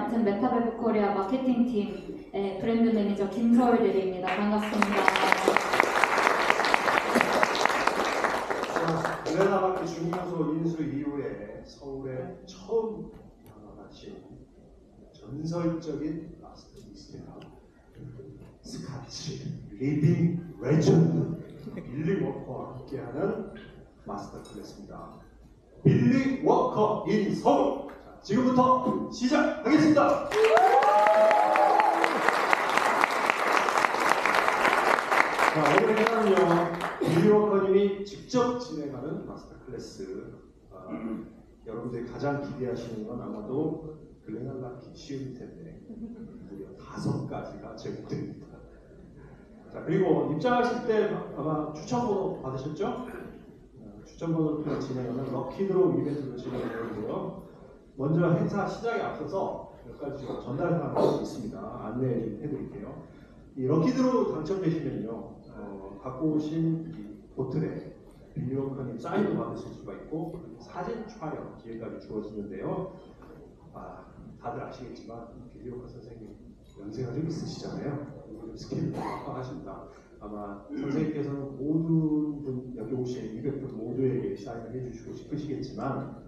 맡은 메타베브 코리아 마케팅팀의 브랜드 매니저 김서울 대리입니다. 반갑습니다. 글렌아마키 중요소 인수 이후에 서울에 처음 마친 전설적인 마스터 위스키가 스카치 리빙 레전드 빌리 워커와 함께하는 마스터 클래스입니다. 빌리 워커 인 서울! 자, 지금부터 시작하겠습니다. 자, 오늘의 회원은요, 빌리 워커님이 직접 진행하는 마스터 클래스. 여러분들이 가장 기대하시는 건 아마도 글렌알라키 시음일 텐데 무려 5가지가 제공됩니다. 자, 그리고 입장하실 때 아마 추천번호 받으셨죠? 추천번호를 통해 진행하는 럭키드로우 이벤트를 진행하는데요. 먼저 행사 시작에 앞서서 몇 가지 전달하는 것이 있습니다. 안내 좀 해드릴게요. 이 럭키드로우 당첨되시면요, 갖고 오신 이 보틀에 빌리 워커님 사인을 받으실 수가 있고 사진 촬영 기회까지 주어지는데요. 다들 아시겠지만 빌리 워커 선생님 연세가 좀 있으시잖아요. 그리고 스케일도 빡빡하십니다. 아마 선생님께서는 모든 분 여기 오신 200분 모두에게 사인을 해주시고 싶으시겠지만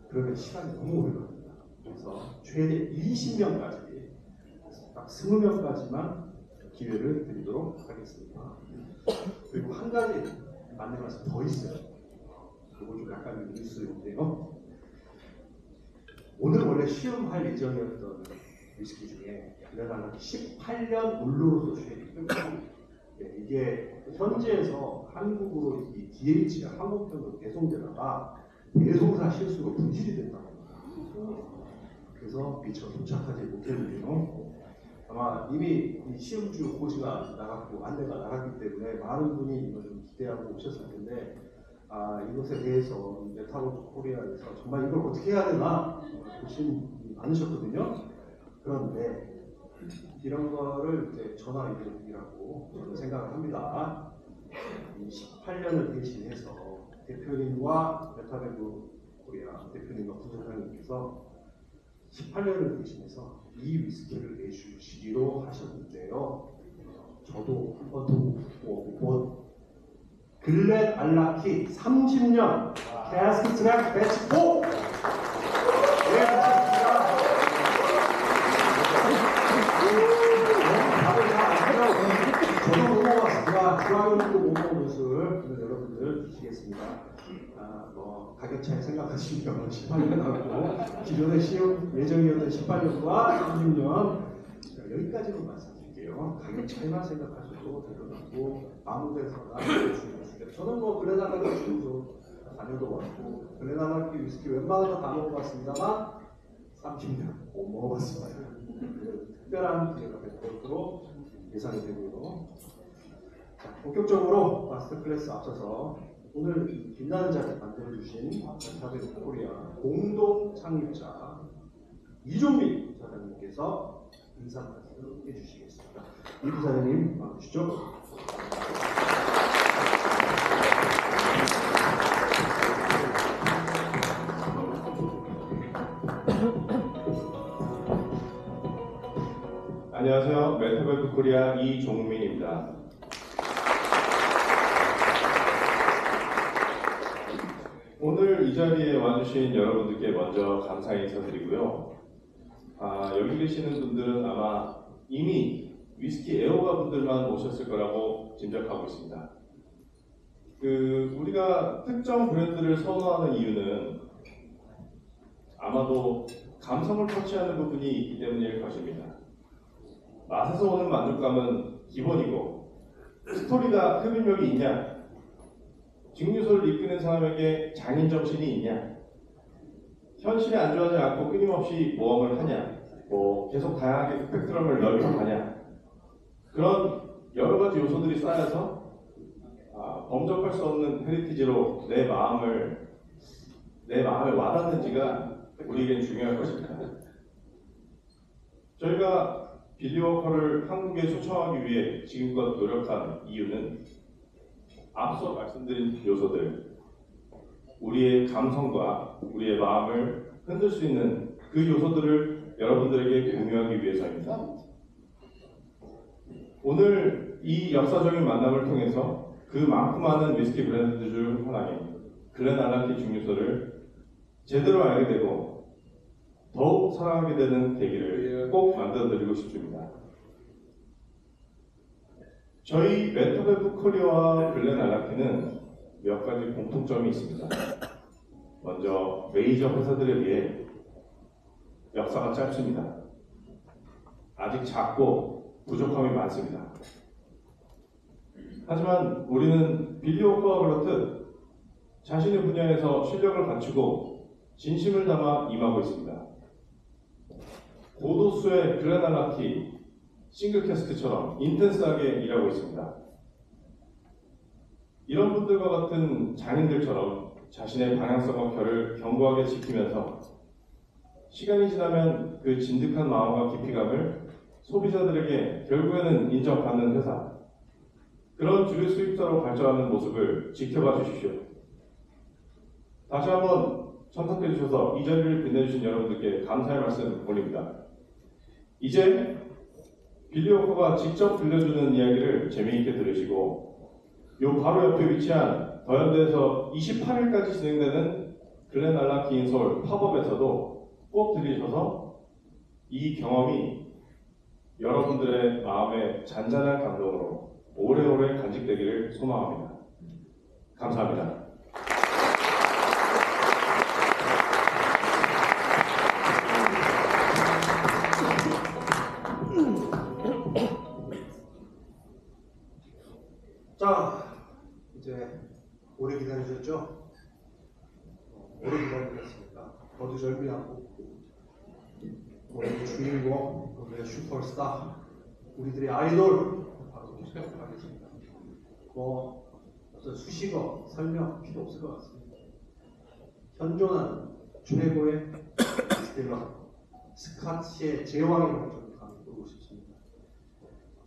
그러면 시간이 너무 오래 걸립니다. 그래서 최대 20명까지 딱 20명까지만 기회를 드리도록 하겠습니다. 그리고 한 가지 안내 말씀 더 있어요. 그거 좀 약간 뉴스인데요. 오늘 원래 시음할 예정이었던 위스키 중에 글렌알라키 18년 울로로서 쉐리 이게 현지에서 한국으로 이 DH가 항공편으로 배송되다가 배송사 실수로 분실이 됐다고 합니다. 그래서 미처 도착하지 못했는데요. 아마 이미 이 시음주 고지가 나갔고 안내가 나갔기 때문에 많은 분이 이걸 좀 기대하고 오셨을 텐데 이것에 대해서 메타베브 코리아에서 정말 이걸 어떻게 해야 되나 보신 분이 많으셨거든요. 그런데 이런 거를 이제 전화위복이라고 저는 생각을 합니다. 이 18년을 대신해서 대표님과 메타베브 코리아 대표님과 부사장님께서 18년을 대신해서 이 위스키를 내주시기로 하셨는데요. 저도 한 번 더 본 글렌알라키 30년 캐스크 트랙 배치 4! 네, 감사합니다. 저도 못 먹어봤습니다. 좋아요도 못 먹은 것을 여러분들 주시겠습니다. 가격 차이 생각하시면 18년 하고 기존의 시험 예정이었던 18년과 30년 여기까지만 말씀드릴게요. 가격 차이만 생각하셔도 될 것 같고 아무 데서나 주시겠습니다. 저는 뭐 글렌알라키 주소 다녀도 왔고 글렌알라키 위스키 웬만한 거 다 먹어봤습니다만 30년 못 먹어봤습니다. 특별한 기회가 될 것으로 예상이 되고요. 자, 본격적으로 마스터 클래스 앞서서 오늘 빛나는 자리 만들어주신 메타베브 코리아 공동 창립자 이종민 부사장님께서 인사 말씀을 해주시겠습니다. 이 부사장님 나와주시죠. 안녕하세요. 메타베브 코리아 이종민입니다. 오늘 이 자리에 와주신 여러분들께 먼저 감사 인사드리고요. 여기 계시는 분들은 아마 이미 위스키 애호가 분들만 오셨을 거라고 짐작하고 있습니다. 우리가 특정 브랜드를 선호하는 이유는 아마도 감성을 터치하는 부분이 있기 때문일 것입니다. 맛에서 오는 만족감은 기본이고 스토리가 흡입력이 있냐, 증류소를 이끄는 사람에게 장인 정신이 있냐, 현실에 안주하지 않고 끊임없이 모험을 하냐, 계속 다양하게 스펙트럼을 넓혀가냐, 그런 여러 가지 요소들이 쌓여서 범접할 수 없는 헤리티지로 내 마음에 와닿는지가 우리에겐 중요할 것입니다. 저희가 빌리 워커를 한국에 초청하기 위해 지금껏 노력한 이유는 앞서 말씀드린 요소들, 우리의 감성과 우리의 마음을 흔들 수 있는 그 요소들을 여러분들에게 공유하기 위해서입니다. 오늘 이 역사적인 만남을 통해서 그 많고 많은 위스키 브랜드 중 하나인 글렌알라키 증류소를 제대로 알게 되고 더욱 사랑하게 되는 계기를 꼭 만들어드리고 싶습니다. 저희 멘토베프 코리아와 글렌알라키는 몇 가지 공통점이 있습니다. 먼저 메이저 회사들에 비해 역사가 짧습니다. 아직 작고 부족함이 많습니다. 하지만 우리는 빌리 워커와 그렇듯 자신의 분야에서 실력을 갖추고 진심을 담아 임하고 있습니다. 고도수의 글렌알라키 싱글캐스트처럼 인텐스하게 일하고 있습니다. 이런 분들과 같은 장인들처럼 자신의 방향성과 결을 견고하게 지키면서 시간이 지나면 그 진득한 마음과 깊이감을 소비자들에게 결국에는 인정받는 회사, 그런 주류 수입사로 발전하는 모습을 지켜봐 주십시오. 다시 한번 참석해 주셔서 이 자리를 빛내주신 여러분들께 감사의 말씀 올립니다. 이제 빌리 워커가 직접 들려주는 이야기를 재미있게 들으시고 요 바로 옆에 위치한 더현대에서 28일까지 진행되는 글렌알라키 인 서울 팝업에서도 꼭 들리셔서 이 경험이 여러분들의 마음에 잔잔한 감동으로 오래오래 간직되기를 소망합니다. 감사합니다. 자, 이제 오래 기다리셨죠? 오래 기다리셨습니다. 거두절미하고 오늘의 주인공, 오늘의 슈퍼스타, 우리들의 아이돌 바로 시작하겠습니다. 어떤 수식어, 설명 필요 없을 것 같습니다. 현존한 최고의 스틸러, 스카치의 제왕이라고 저는 감히 부르고 싶습니다.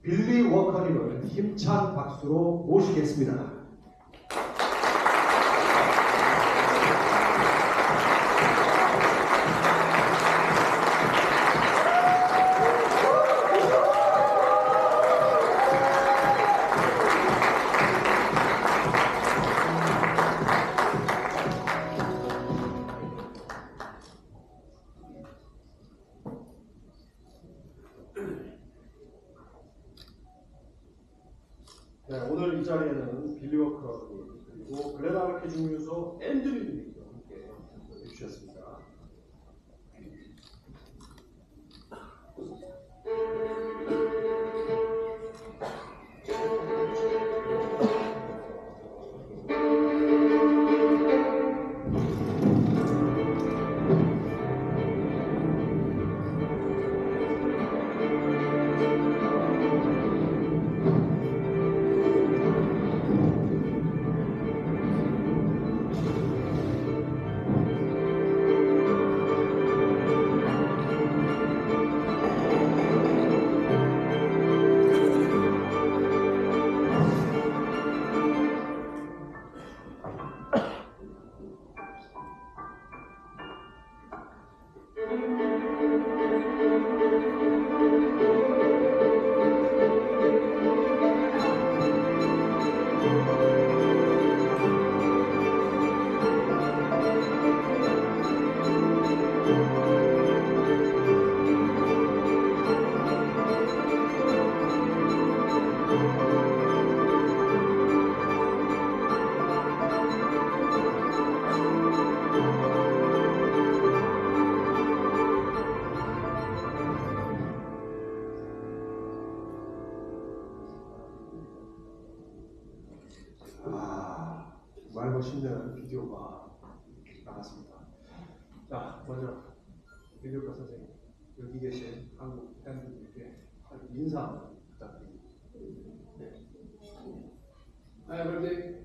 빌리 워커님을 힘찬 박수로 모시겠습니다. 네, 오늘 이 자리에는 빌리 워커님 그리고 글렌알라키 증류소 앤드류님이 함께 해주셨습니다. 정말 멋있는 비디오가 나갔습니다. 자, 먼저 빌리워커 선생님, 여기 계신 한국 팬분들께 인사 부탁드립니다. 네. Hi everybody.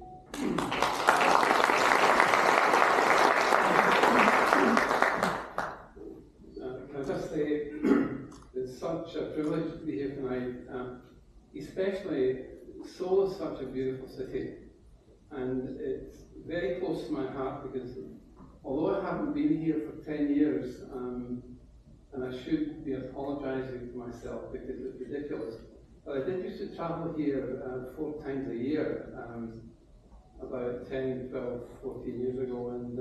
Can I just say it's such a privilege to be here tonight, especially Seoul is such a beautiful city, and it's very close to my heart because although I haven't been here for 10 years, and I should be apologising to myself because it's ridiculous, but I did used to travel here 4 times a year, about 10, 12, 14 years ago, and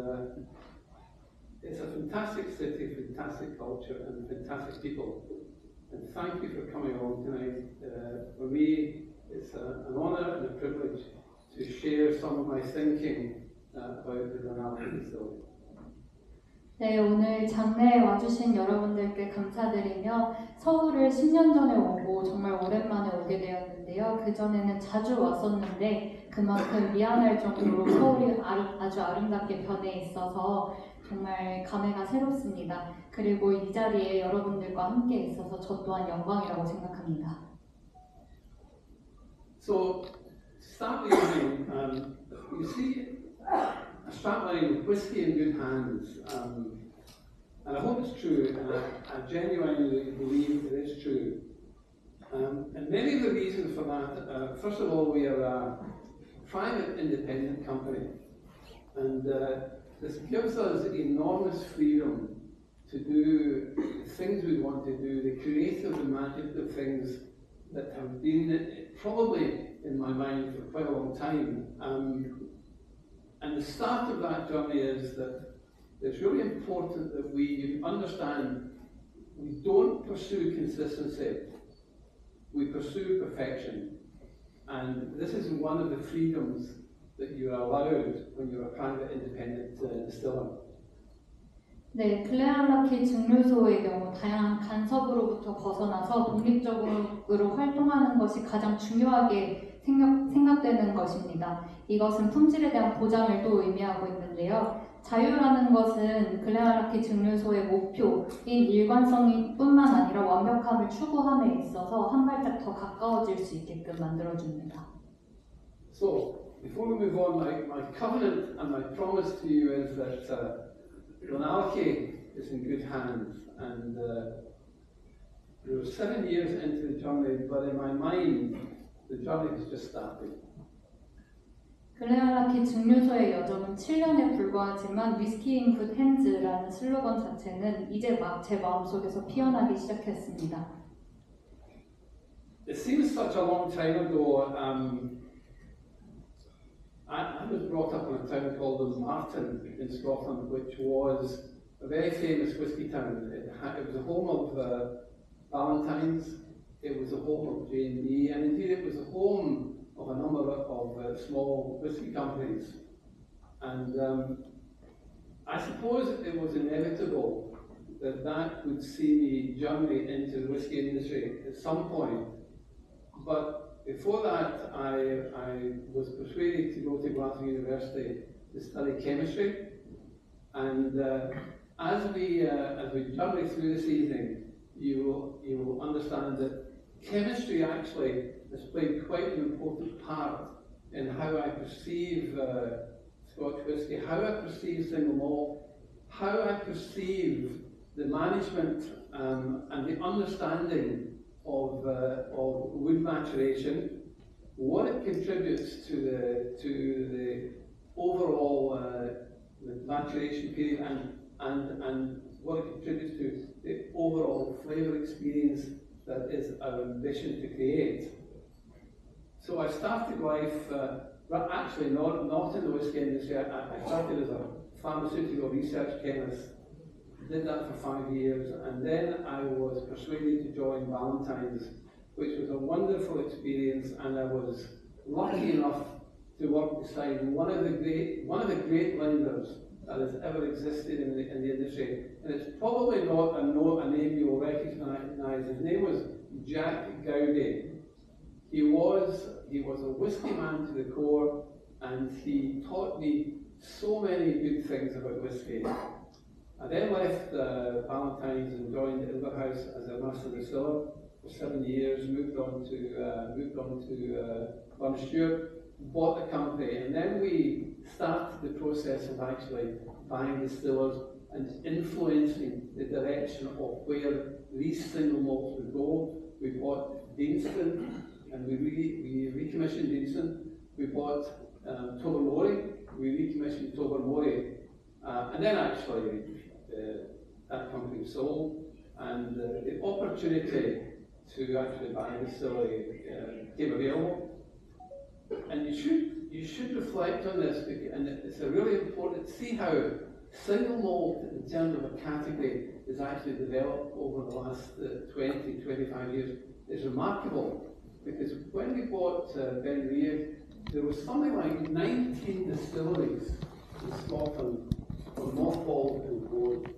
it's a fantastic city, fantastic culture, and fantastic people. And thank you for coming along tonight. For me, it's an honour and a privilege to share some of my thinking about the Glenallachie distillery. 네, 오늘 장례에 와주신 여러분들께 감사드리며 서울을 10년 전에 오고 정말 오랜만에 오게 되었는데요. 그전에는 자주 왔었는데 그만큼 미안할 정도로 서울이 아주 아름답게 변해 있어서 정말 감회가 새롭습니다. 그리고 이 자리에 여러분들과 함께 있어서 저 또한 영광이라고 생각합니다. So, start the evening, you see a strapline, whiskey in good hands, and I hope it's true, and I genuinely believe it is true. And many of the reasons for that, first of all, we are a private independent company, and this gives us enormous freedom to do the things we want to do, the creative, imaginative things that have been probably in my mind for quite a long time. And the start of that journey is that it's really important that we understand we don't pursue consistency, we pursue perfection. And this is one of the freedoms that you are allowed when you're a private independent distiller. 네, 글렌알라키 증류소의 경우 다양한 간섭으로부터 벗어나서 독립적으로 활동하는 것이 가장 중요하게 생각되는 것입니다. 이것은 품질에 대한 보장을 또 의미하고 있는데요. 자유라는 것은 글렌알라키 증류소의 목표인 일관성뿐만 아니라 완벽함을 추구함에 있어서 한 발짝 더 가까워질 수 있게끔 만들어줍니다. So, before we move on, my covenant and my promise to you is that Glenallachie is in good hands, and we're 7 years into the journey, but in my mind, the journey has just started. 글렌알라키 증류소의 여정은 7년에 불과하지만 위스키 인 굿 핸즈라는 슬로건 자체는 이제 막 제 마음속에서 피어나기 시작했습니다. It seems such a long time ago. I was brought up in a town called Martin in Scotland, which was a very famous whisky town. It was the home of Ballantyne's, it was the home of J&B, and indeed it was the home of a number of small whisky companies. And I suppose it was inevitable that would see me journey into the whisky industry at some point. But before that, I was persuaded to go to Glasgow University to study chemistry. And as we journey through this evening, you will understand that chemistry actually has played quite an important part in how I perceive Scotch whisky, how I perceive single malt, how I perceive the management and the understanding of wood maturation, what it contributes to the overall maturation period, and what it contributes to the overall flavour experience that is our ambition to create. So I started life, actually not in the whisky industry. I started as a pharmaceutical research chemist. Did that for 5 years, and then I was persuaded to join Ballantyne's, which was a wonderful experience, and I was lucky enough to work beside one of the great lenders that has ever existed in the industry, and it's probably not a name you will recognise. His name was Jack Gowdy. He was a whisky man to the core, and he taught me so many good things about whisky. I then left Ballantyne's and joined Inverhouse as a master distiller for 7 years. Moved on to Burns-Stewart, bought the company, and then we started the process of actually buying distillers and influencing the direction of where these single malts would go. We bought Deanston, and we recommissioned Deanston. We bought Tobermory, we recommissioned Tobermory. And then actually that company was sold, and the opportunity to actually buy a distillery came available. And you should reflect on this, and it's a really important to see how single malt in terms of a category has actually developed over the last 20, 25 years. It's remarkable, because when we bought Ben Rie, there was something like 19 distilleries in Scotland from mothballed and closed.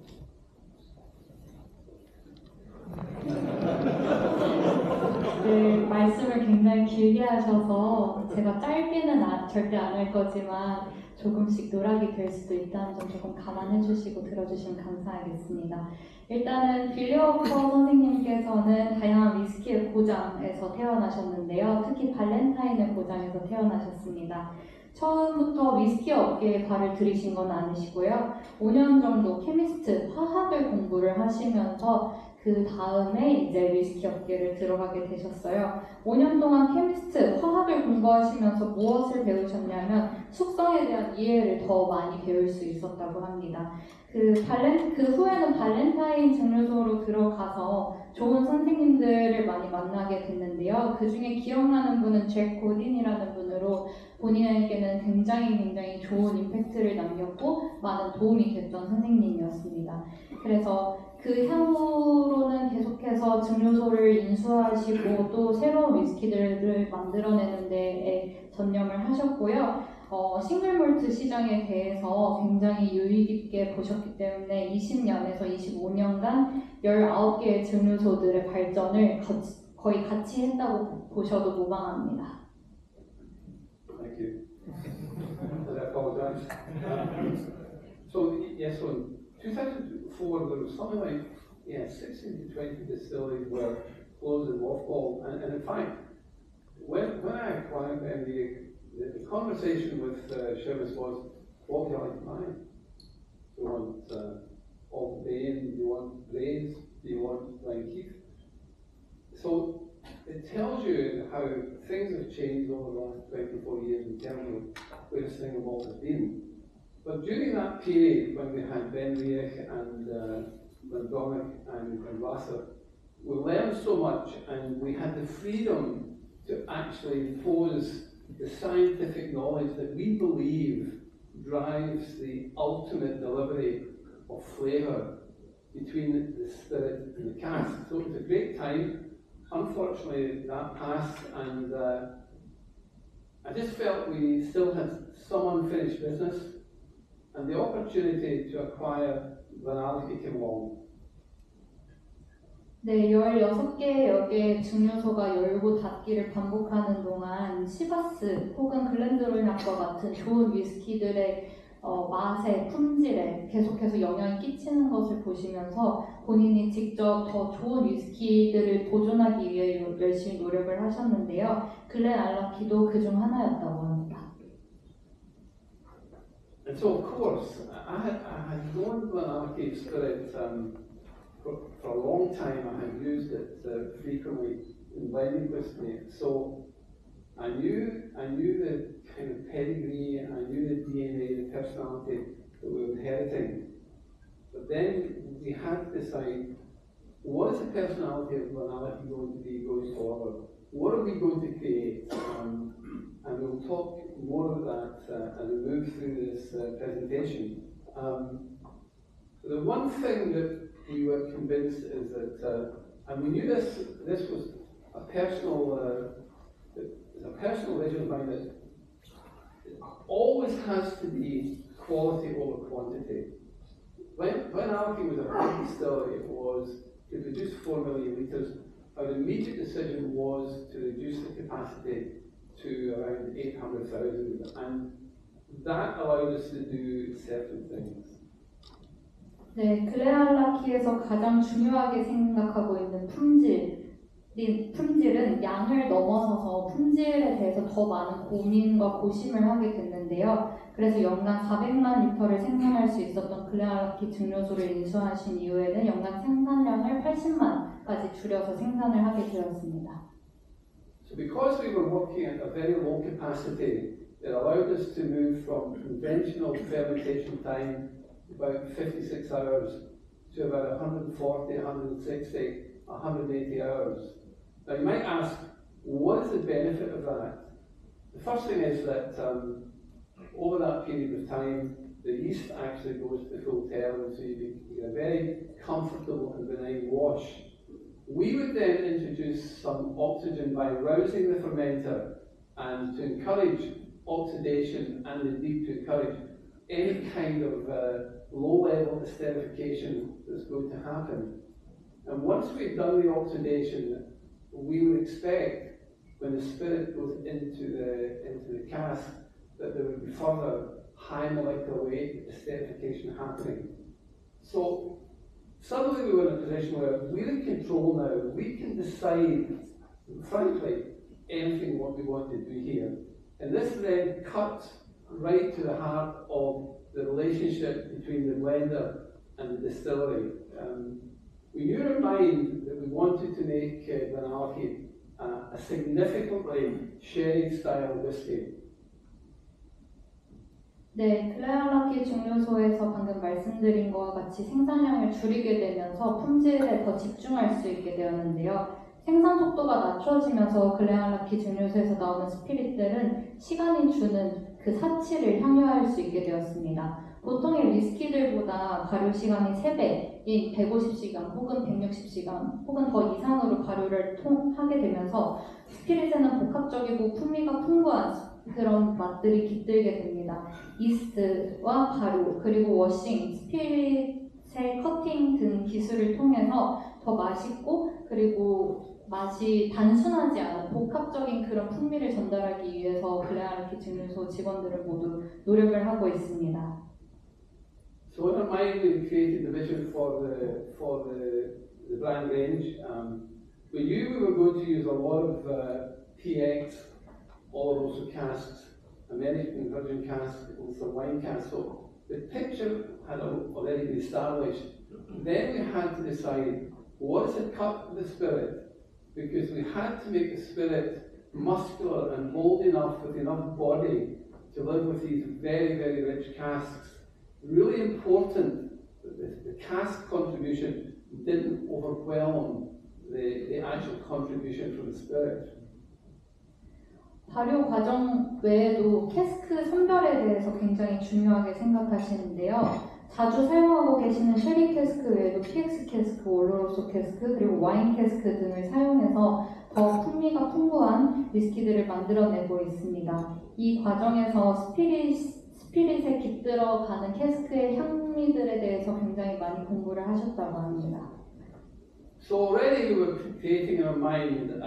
네, 말씀을 굉장히 길게 하셔서 제가 짧게는 절대 안 할 거지만 조금씩 노락이 될 수도 있다는 점 조금 감안해 주시고 들어주시면 감사하겠습니다. 일단은 빌리 워커 선생님께서는 다양한 위스키의 고장에서 태어나셨는데요. 특히 발렌타인의 고장에서 태어나셨습니다. 처음부터 위스키 업계에 발을 들이신 건 아니시고요. 5년 정도 케미스트, 화학을 공부를 하시면서 그 다음에 이제 위스키 업계를 들어가게 되셨어요. 5년 동안 케미스트, 화학을 공부하시면서 무엇을 배우셨냐면 숙성에 대한 이해를 더 많이 배울 수 있었다고 합니다. 그 후에는 발렌타인 증류소로 들어가서 좋은 선생님들을 많이 만나게 됐는데요. 그 중에 기억나는 분은 잭 고딘이라는 분으로 본인에게는 굉장히 좋은 임팩트를 남겼고 많은 도움이 됐던 선생님이었습니다. 그래서 그 향후로는 계속해서 증류소를 인수하시고 또 새로운 위스키들을 만들어내는 데에 전념을 하셨고요. 싱글몰트 시장에 대해서 굉장히 유의 깊게 보셨기 때문에 20년에서 25년간 19개의 증류소들의 발전을 거의 같이 했다고 보셔도 무방합니다. Thank you. I apologize. So yes, so in 2004 there was something like 16 to 20 distilleries were closed and mothballed, and in fact, when I acquired MBA, the conversation with Seamus was, what would you like to buy? Do you want Aldebaran? Do you want Braze? Do you want Glenkeith? So it tells you how things have changed over the last 24 years in terms of where single malt has been. But during that period when we had Ben Riech and Mundonic and Vassar, we learned so much, and we had the freedom to actually impose the scientific knowledge that we believe drives the ultimate delivery of flavour between the spirit and the cask. So it was a great time. Unfortunately, that passed, and I just felt we still had some unfinished business, and the opportunity to acquire Glenallachie came along. 네, 16개의 역의 증류소가 열고 닫기를 반복하는 동안 시바스 혹은 글렌드로이락과 같은 좋은 위스키들의 맛에, 품질에 계속해서 영향을 끼치는 것을 보시면서 본인이 직접 더 좋은 위스키들을 보존하기 위해 열심히 노력을 하셨는데요. 글렌알라키도 그중 하나였다고 합니다. And so, of course, I had known Glenallachie spirit for a long time. I had used it frequently in blending with me. So I knew the kind of pedigree, I knew the DNA, the personality that we were inheriting. But then we had to decide, what is the personality of Glenallachie going to be going forward? What are we going to create? And we'll talk more about that as we move through this presentation. The one thing that we were convinced is that, and we knew this was a personal vision of mine, that it always has to be quality over quantity. When Glenallachie was a big distillery, it was to produce 4 million litres. Our immediate decision was to reduce the capacity to around 800,000, and that allowed us to do certain things. 네, 글렌알라키에서 가장 중요하게 생각하고 있는 품질은 양을 넘어서서 품질에 대해서 더 많은 고민과 고심을 하게 됐는데요. 그래서 연간 400만 리터를 생산할 수 있었던 글렌알라키 증류소를 인수하신 이후에는 연간 생산량을 80만까지 줄여서 생산을 하게 되었습니다. So because we were working at a very low capacity, it allowed us to move from conventional fermentation time about 56 hours to about 140, 160, 180 hours. Now you might ask, what is the benefit of that? The first thing is that over that period of time, the yeast actually goes to full term, so you get a very comfortable and benign wash. We would then introduce some oxygen by rousing the fermenter and to encourage oxidation and indeed to encourage any kind of low-level esterification that's going to happen. And once we've done the oxidation, we would expect when the spirit goes into the cask that there would be further high molecular weight esterification happening. So suddenly we were in a position where we're in control now. We can decide, frankly, anything what we want to do here. And this then cuts right to the heart of the relationship between the blender and the distillery. We knew in our mind that we wanted to make Glenallachie a significantly sherry-style whiskey. 네, 클레알라키 증류소에서 방금 말씀드린 것과 같이 생산량을 줄이게 되면서 품질에 더 집중할 수 있게 되었는데요. 생산 속도가 낮춰지면서 클레알라키 증류소에서 나오는 스피릿들은 시간이 주는 그 사치를 향유할 수 있게 되었습니다. 보통의 위스키들보다 발효 시간이 3배인 150시간 혹은 160시간 혹은 더 이상으로 발효를 하게 되면서 스피릿에는 복합적이고 풍미가 풍부한 그런 맛들이 깃들게 됩니다. 이스트와 발효, 그리고 워싱, 스피릿의 커팅 등 기술을 통해서 더 맛있고 그리고 맛이 단순하지 않은 복합적인 그런 풍미를 전달하기 위해서 글렌알라키 증류소 직원들은 모두 노력을 하고 있습니다. So in our mind, we created the vision for the brand range. We knew we were going to use a lot of PX, Oloroso casks, American virgin casks, and some wine casks. So the picture had already been established. Then we had to decide what is it cut of the spirit, because we had to make the spirit muscular and bold enough with enough body to live with these very, very rich casks. Really important that the cask contribution didn't overwhelm the actual contribution from the spirit. 발효 과정 외에도 캐스크 선별에 대해서 굉장히 중요하게 생각하시는데요. 자주 사용하고 계시는 쉐리 캐스크 외에도 PX 캐스크, 올로로소 캐스크, 그리고 와인 캐스크 등을 사용해서 더 풍미가 풍부한 위스키들을 만들어내고 있습니다. 이 과정에서 스피릿에 깃들어가는 캐스크의 향미들에 대해서 굉장히 많이 공부를 하셨다고 합니다. So already we were creating in our mind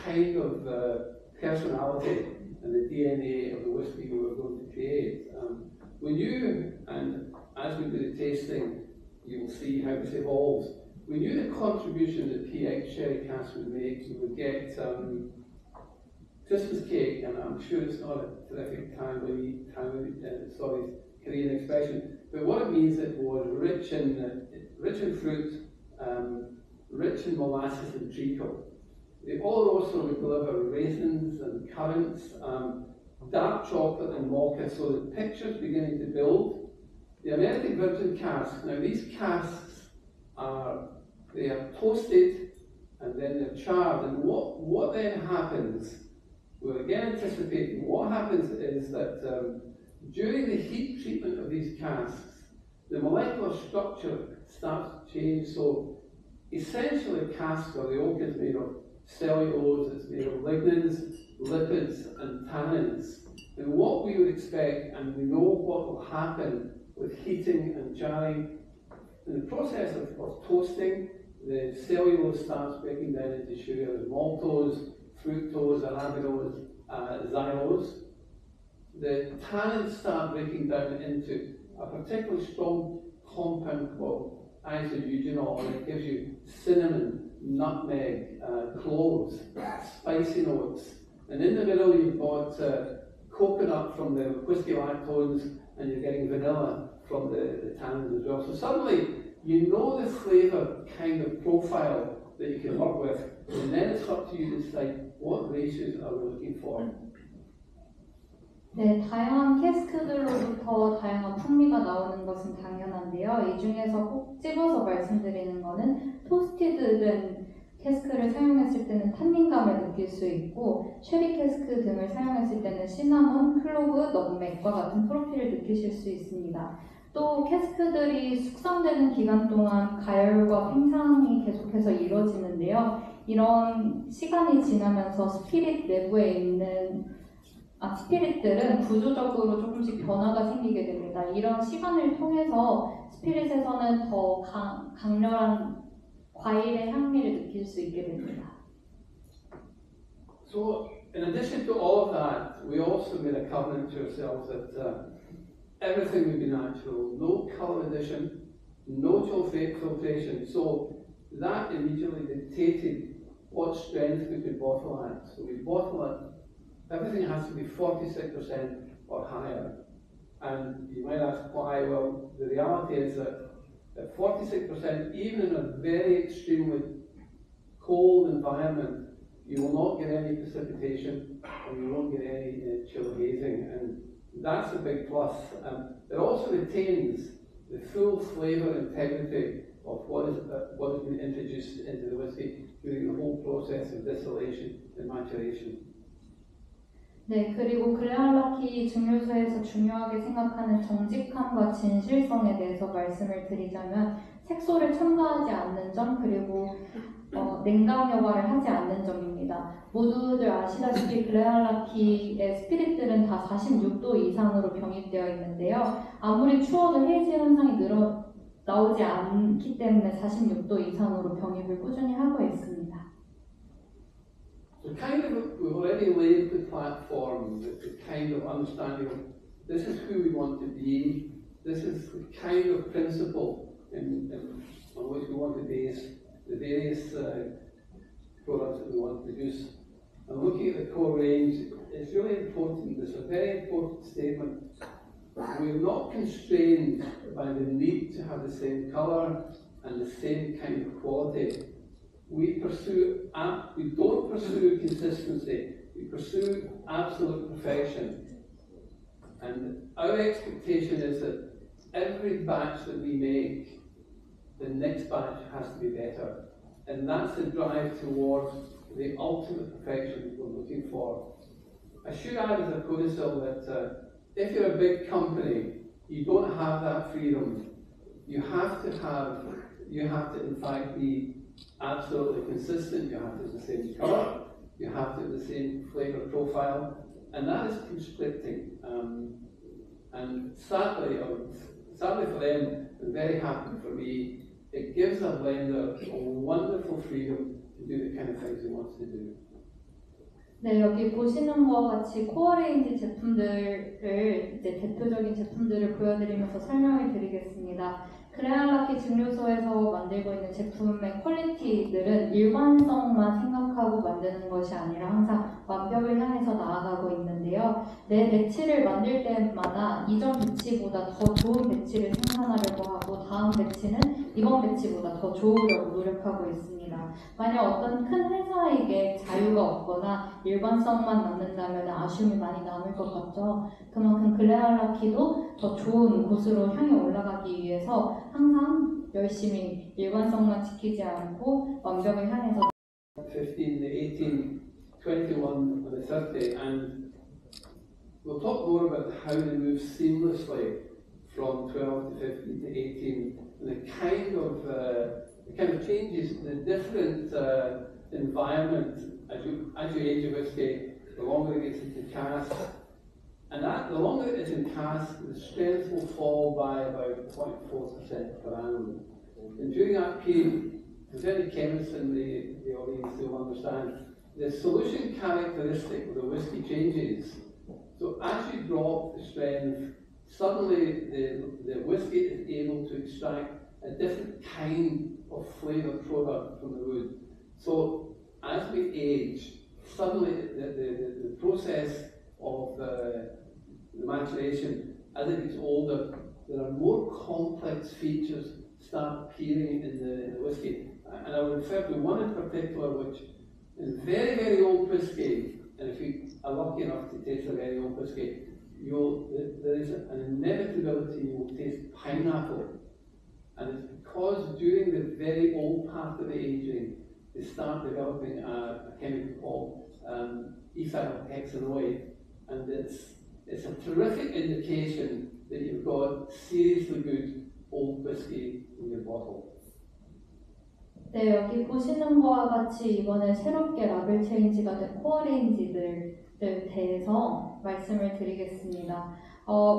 kind of personality and the DNA of the whiskey we were going to create. We knew, and as we do the tasting, you will see how this evolves. We knew the contribution that PX sherry cask would make. We would get Christmas cake, and I'm sure it's not a terrific Korean expression, but what it means it was rich in fruit, rich in molasses and treacle. The Oloroso would deliver raisins and currants, dark chocolate and mocha, so the picture's beginning to build. The American virgin casks, now these casks are toasted and then they're charred, and what then happens, we're again anticipating, what happens is that during the heat treatment of these casks, the molecular structure starts to change. So essentially a cask or the oak is made of cellulose, it's made of lignins, lipids and tannins. And what we would expect, and we know what will happen with heating and jarring, in the process of toasting, the cellulose starts breaking down into sugars, maltose, fructose, arabinose, xylose. The tannins start breaking down into a particularly strong compound called isoeugenol, and it gives you cinnamon, nutmeg, cloves, spicy notes. And in the middle you've got coconut from the whiskey lactones, and you're getting vanilla from the tannins as well. So suddenly you know the flavour kind of profile that you can work with, and then it's up to you to decide what ratios are we looking for. 네, 다양한 캐스크들로부터 다양한 풍미가 나오는 것은 당연한데요. 이 중에서 꼭 집어서 말씀드리는 것은 토스티드된 캐스크를 사용했을 때는 탄닌감을 느낄 수 있고 쉐리 캐스크 등을 사용했을 때는 시나몬, 클로브, 너맥과 같은 프로필을 느끼실 수 있습니다. 또 캐스크들이 숙성되는 기간 동안 가열과 팽창이 계속해서 이루어지는데요. 이런 시간이 지나면서 스피릿 내부에 있는 스피릿들은 구조적으로 조금씩 변화가 생기게 됩니다. 이런 시간을 통해서 스피릿에서는 더 강렬한 과일의 향미를 느낄 수 있게 됩니다. So, in addition to all of that, we also made a covenant to ourselves that everything would be natural, no colour addition, no filtration. So that immediately dictated what strength we could bottle at. So we bottle at, everything has to be 46% or higher. And you might ask why. Well, the reality is that at 46%, even in a very extremely cold environment, you will not get any precipitation and you won't get any chill hazing. And that's a big plus. It also retains the full flavour integrity of what has been introduced into the whisky during the whole process of distillation and maturation. 네, 그리고 글렌알라키 증류소에서 중요하게 생각하는 정직함과 진실성에 대해서 말씀을 드리자면 색소를 첨가하지 않는 점 그리고 냉각 여과를 하지 않는 점입니다. 모두들 아시다시피 글렌알라키의 스피릿들은 다 46도 이상으로 병입되어 있는데요. 아무리 추워도 헤이즈 현상이 나오지 않기 때문에 46도 이상으로 병입을 꾸준히 하고 있습니다. So we've already laid the platform, the kind of understanding of this is who we want to be, this is the kind of principle on which we want to base the various products that we want to produce. And looking at the core range, it's really important, it's a very important statement. We're not constrained by the need to have the same colour and the same kind of quality. We don't pursue consistency, we pursue absolute perfection. And our expectation is that every batch that we make, the next batch has to be better. And that's the drive towards the ultimate perfection that we're looking for. I should add as a codicil that if you're a big company, you don't have that freedom. You have to in fact be absolutely consistent, you have to have the same colour, you have to have the same flavour profile, and that is constricting. And sadly for them, and very happy for me, it gives a blender a wonderful freedom to do the kind of things he wants to do. 네, 여기 보시는 것 같이 코어레인지 제품들을 이제 대표적인 제품들을 보여드리면서 설명을 드리겠습니다. 글렌알라키 증류소에서 만들고 있는 제품의 퀄리티들은 일관성만 생각하고 만드는 것이 아니라 항상 완벽을 향해서 나아가고 있는데요. 내 배치를 만들 때마다 이전 배치보다 더 좋은 배치를 생산하려고 하고 다음 배치는 이번 배치보다 더 좋으려고 노력하고 있습니다. 만약 어떤 큰 회사에게 자유가 없거나 일관성만 남는다면 아쉬움이 많이 남을 것 같죠. 그만큼 글렌알라키도 더 좋은 곳으로 향해 올라가기 위해서 항상 열심히 일관성만 지키지 않고 완벽을 향해서 15, the 18, 21, and the 30, and we'll talk more about how they move seamlessly from 12 to 15 to 18, and the kind of changes, the different environment as you age your whiskey, the longer it gets into cask, and the longer it is in cask, the strength will fall by about 0.4% per annum. And during that period, if there's any chemists in the audience who will understand, the solution characteristic of the whiskey changes. So as you drop the strength, suddenly the whiskey is able to extract a different kind of flavour product from the wood. So as we age, suddenly the process of the maturation, as it gets older, there are more complex features start appearing in the whiskey. And I will refer to one in particular, which is very, very old whiskey, and if you are lucky enough to taste a very old whiskey, there is an inevitability you will taste pineapple, and it's because during the very old part of the aging, they start developing a chemical called ethyl hexanoid, and it's a terrific indication that you've got seriously good old whiskey in your bottle. 네, 여기 보시는 거와 같이 이번에 새롭게 라벨 체인지가 된 코어 레인지들에 대해서 말씀을 드리겠습니다.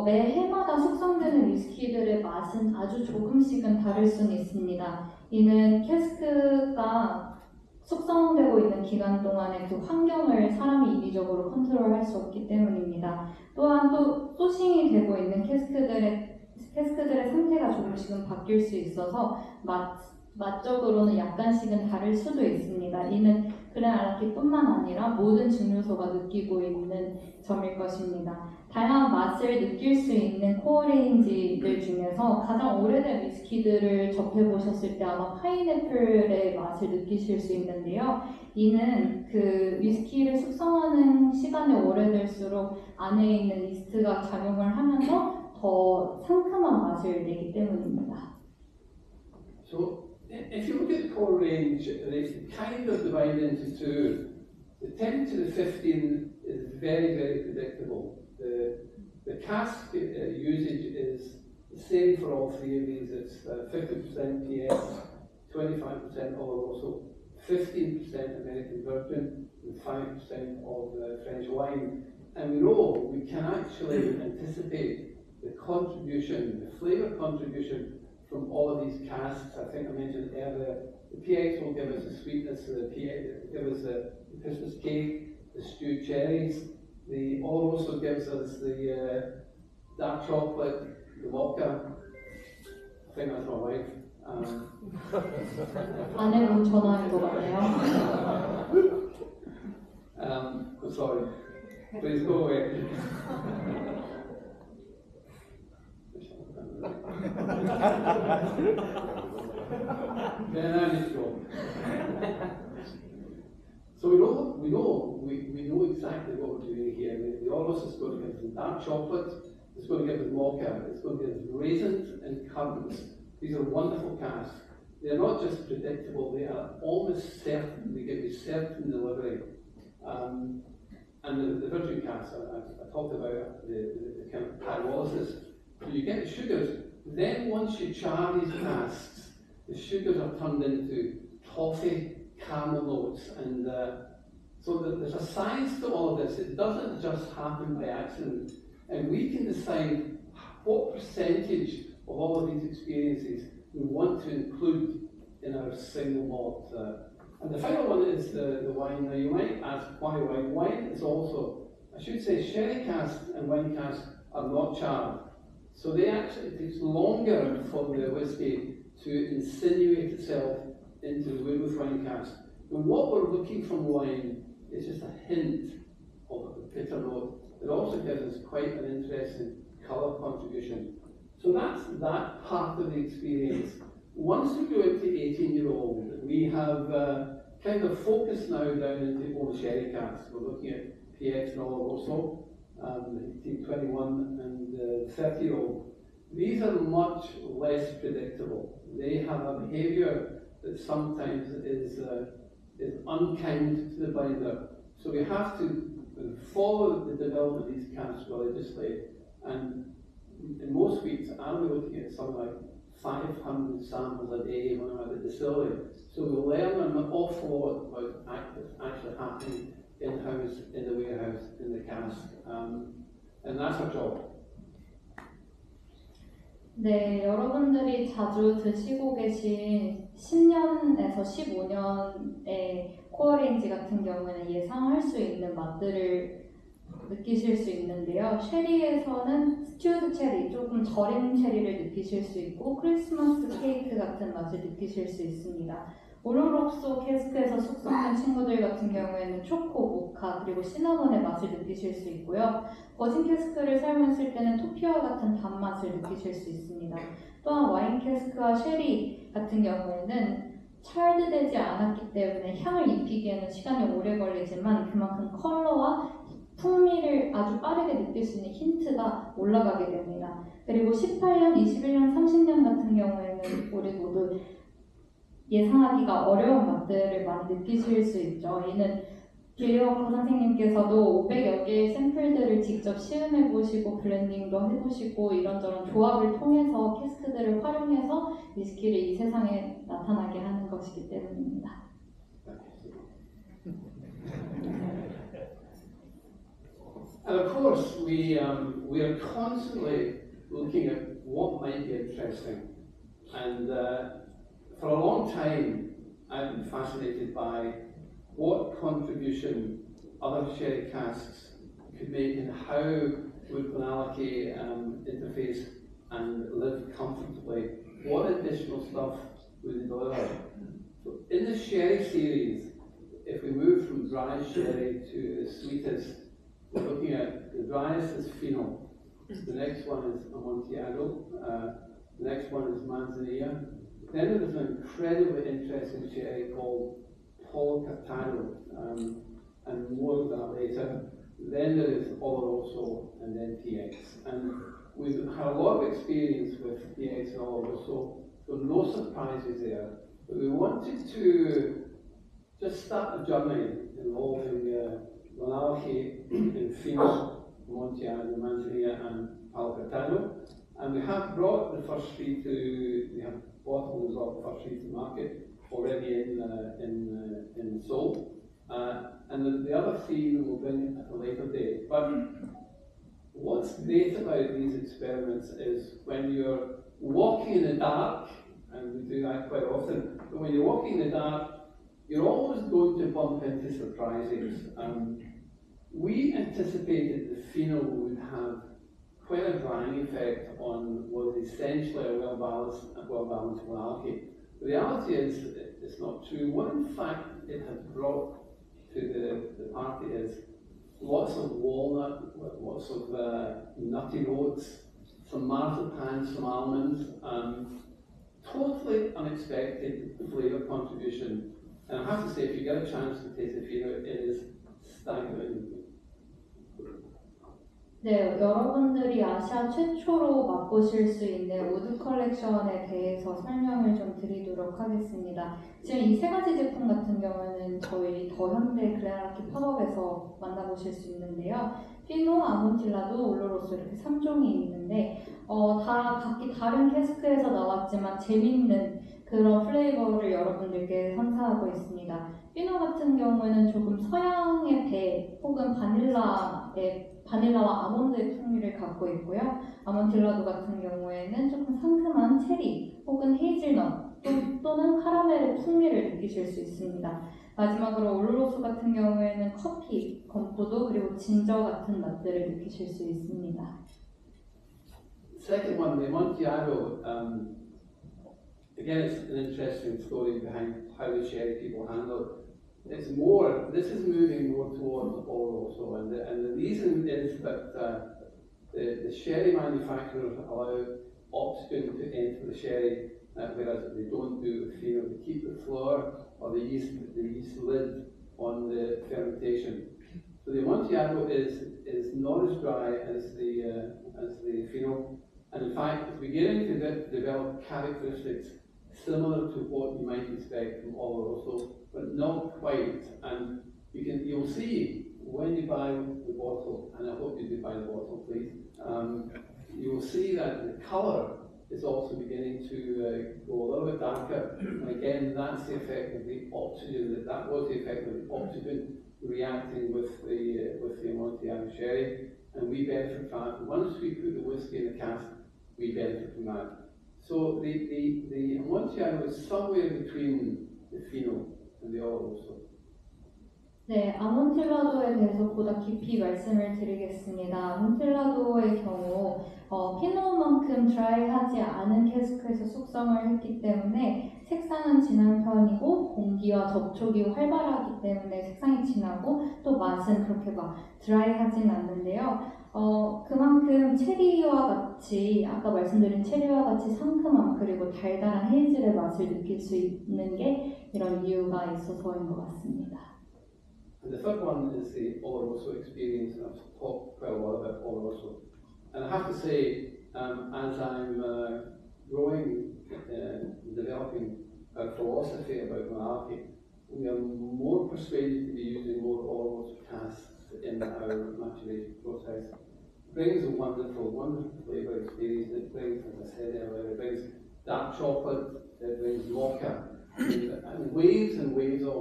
매 해마다 숙성되는 위스키들의 맛은 아주 조금씩은 다를 수는 있습니다. 이는 캐스크가 숙성되고 있는 기간 동안의 그 환경을 사람이 인위적으로 컨트롤할 수 없기 때문입니다. 또한 또 소싱이 되고 있는 캐스크들의 상태가 조금씩은 바뀔 수 있어서 맛적으로는 약간씩은 다를 수도 있습니다. 이는 글렌알라키뿐만 아니라 모든 증류소가 느끼고 있는 점일 것입니다. 다양한 맛을 느낄 수 있는 코어 레인지들 중에서 가장 오래된 위스키들을 접해보셨을 때 아마 파인애플의 맛을 느끼실 수 있는데요. 이는 그 위스키를 숙성하는 시간이 오래될수록 안에 있는 이스트가 작용을 하면서 더 상큼한 맛을 내기 때문입니다. So, if you look at the core range, it's kind of divided into two. The 10 to the 15 is very, very predictable. The cask usage is the same for all three of these. It's 50% PS, 25% Oloroso, 15% American Virgin, and 5% of French wine. And we know we can actually anticipate the contribution, the flavour contribution from all of these casks. I think I mentioned earlier, the PX will give us the sweetness, the PX will give us the Christmas cake, the stewed cherries. The Oloroso gives us the dark chocolate, the mocha. I think that's my wife. 아내분 전화할 것 같네요. Sorry, please go away. Then I need to go. So we know exactly what we're doing here. The Oloroso is going to give us dark chocolate, it's going to give us mocha, it's going to give us raisins and currants. These are wonderful casks. They're not just predictable, they are almost certain, they give you certain delivery. And the virgin casks, I talked about the kind of pyrolysis. So you get the sugars, then once you char these casks, the sugars are turned into toffee, caramel notes, and so there's a science to all of this. It doesn't just happen by accident, and we can decide what percentage of all of these experiences we want to include in our single malt. And the final one is the wine. Now you might ask why wine? Wine is also, I should say, sherry casks and wine casks are not charred. So they actually, it takes longer for the whiskey to insinuate itself into the Weymouth wine cask. And what we're looking from wine is just a hint of a bitter note. It also gives us quite an interesting colour contribution. So that's that part of the experience. Once we go into 18-year-old, we have kind of focused now down into old sherry casks. We're looking at PX and Oloroso, 1821 and 30-year-old. These are much less predictable. They have a behaviour that sometimes is unkind to the binder. So we have to follow the development of these casks religiously. And in most weeks, I'll be looking at something like 500 samples a day when I'm at the distillery. So we learn an awful lot about what's actually happening in-house, in the warehouse, in the cask. And that's our job. 네, 여러분들이 자주 드시고 계신 10년에서 15년의 코어 레인지 같은 경우에는 예상할 수 있는 맛들을 느끼실 수 있는데요. 쉐리에서는 스튜드 체리, 조금 절인 체리를 느끼실 수 있고 크리스마스 케이크 같은 맛을 느끼실 수 있습니다. 올로록소 캐스크에서 숙성된 친구들 같은 경우에는 초코, 모카, 그리고 시나몬의 맛을 느끼실 수 있고요. 버진 캐스크를 사용했을 때는 토피와 같은 단맛을 느끼실 수 있습니다. 또한 와인 캐스크와 쉐리 같은 경우에는 찰드되지 않았기 때문에 향을 입히기에는 시간이 오래 걸리지만 그만큼 컬러와 풍미를 아주 빠르게 느낄 수 있는 힌트가 올라가게 됩니다. 그리고 18년, 21년, 30년 같은 경우에는 우리 모두 예상하기가 어려운 맛들을 많이 느끼실 수 있죠. 이는 빌리워커 선생님께서도 500여 개의 샘플들을 직접 시음해보시고 블렌딩도 해보시고 이런저런 조합을 통해서 캐스크들을 활용해서 위스키를 이 세상에 나타나게 하는 것이기 때문입니다. And of course, we are constantly looking at what might be interesting. And for a long time, I've been fascinated by what contribution other sherry casks could make and how would Glenallachie interface and live comfortably. What additional stuff would it deliver? So in the sherry series, if we move from dry sherry to the sweetest, we're looking at the driest is Fino, the next one is Amontillado, the next one is Manzanilla. Then there's an incredibly interesting sherry called Polo Cartano, and more of that later. Then there is Oloroso and then PX. And we've had a lot of experience with PX and Oloroso, so no surprises there. But we wanted to just start a journey involving Glenallachie in Fino, Amontillado, Manzanilla and Polo Cartano. And we have brought the first three we have bottled and brought the first three to market already in Seoul. And the other three we will bring at a later date. But what's great about these experiments is when you're walking in the dark, and we do that quite often, but when you're walking in the dark, you're always going to bump into surprises. We anticipated the Fino would have quite a drying effect on what is essentially a well-balanced Glenallachie. The reality is it's not true. What in fact it has brought to the party is lots of walnut, lots of nutty notes, some marzipan, some almonds, totally unexpected flavour contribution. And I have to say, if you get a chance to taste the Fino, it is staggering. 네, 여러분들이 아시아 최초로 맛보실 수 있는 우드 컬렉션에 대해서 설명을 좀 드리도록 하겠습니다. 지금 이 세 가지 제품 같은 경우는 저희 더현대 글렌allachie 팝업에서 만나보실 수 있는데요. 피노, 아몬틸라도, 올로로소 이렇게 3종이 있는데 다 각기 다른 캐스크에서 나왔지만 재밌는 그런 플레이버를 여러분들께 선사하고 있습니다. 피노 같은 경우에는 조금 서양의 배 혹은 바닐라와 아몬드의 풍미를 갖고 있고요. 아몬틸라도 같은 경우에는 조금 상큼한 체리 혹은 헤이즐넛 또는 카라멜의 풍미를 느끼실 수 있습니다. 마지막으로 올로로소 같은 경우에는 커피, 건포도 그리고 진저 같은 맛들을 느끼실 수 있습니다. Second one, the Amontillado, again it's an interesting story behind how the sherry people handle it. This is moving more towards Oloroso, and the reason is that the sherry manufacturers allow oxygen to enter the sherry, whereas they don't do with Fino. They keep the flour or the yeast lid on the fermentation. So the Amontillado is not as dry as the Fino, and in fact it's beginning to develop characteristics similar to what you might expect from Oloroso, but not quite. And you'll see when you buy the bottle, and I hope you do buy the bottle, please. You'll see that the colour is also beginning to go a little bit darker. And again, that's the effect of the oxygen. That was the effect of the oxygen reacting with the Amontillado sherry, and we benefit from that. Once we put the whiskey in the cask, we benefit from that. So the Amontillado is somewhere between the Fino and the Oloroso. 네, 아몬틸라도에 대해서 보다 깊이 말씀을 드리겠습니다. 아몬틸라도의 경우 피노만큼 드라이하지 않은 캐스크에서 숙성을 했기 때문에 색상은 진한 편이고 공기와 접촉이 활발하기 때문에 색상이 진하고 또 맛은 그렇게 막 드라이하진 않는데요. 그만큼 체리와 같이 아까 말씀드린 체리와 같이 상큼함 그리고 달달한 헤이즐의 맛을 느낄 수 있는 게 이런 이유가 있어서인 것 같습니다. And the third one is the Oloroso experience, and I've talked quite a lot about Oloroso. And I have to say, as I'm growing, developing our philosophy about Malarkey, we are more persuaded to be using more Oloroso casks in our maturation process. It brings a wonderful, wonderful flavour experience. It brings, as I said earlier, it brings dark chocolate, it brings mocha, and waves of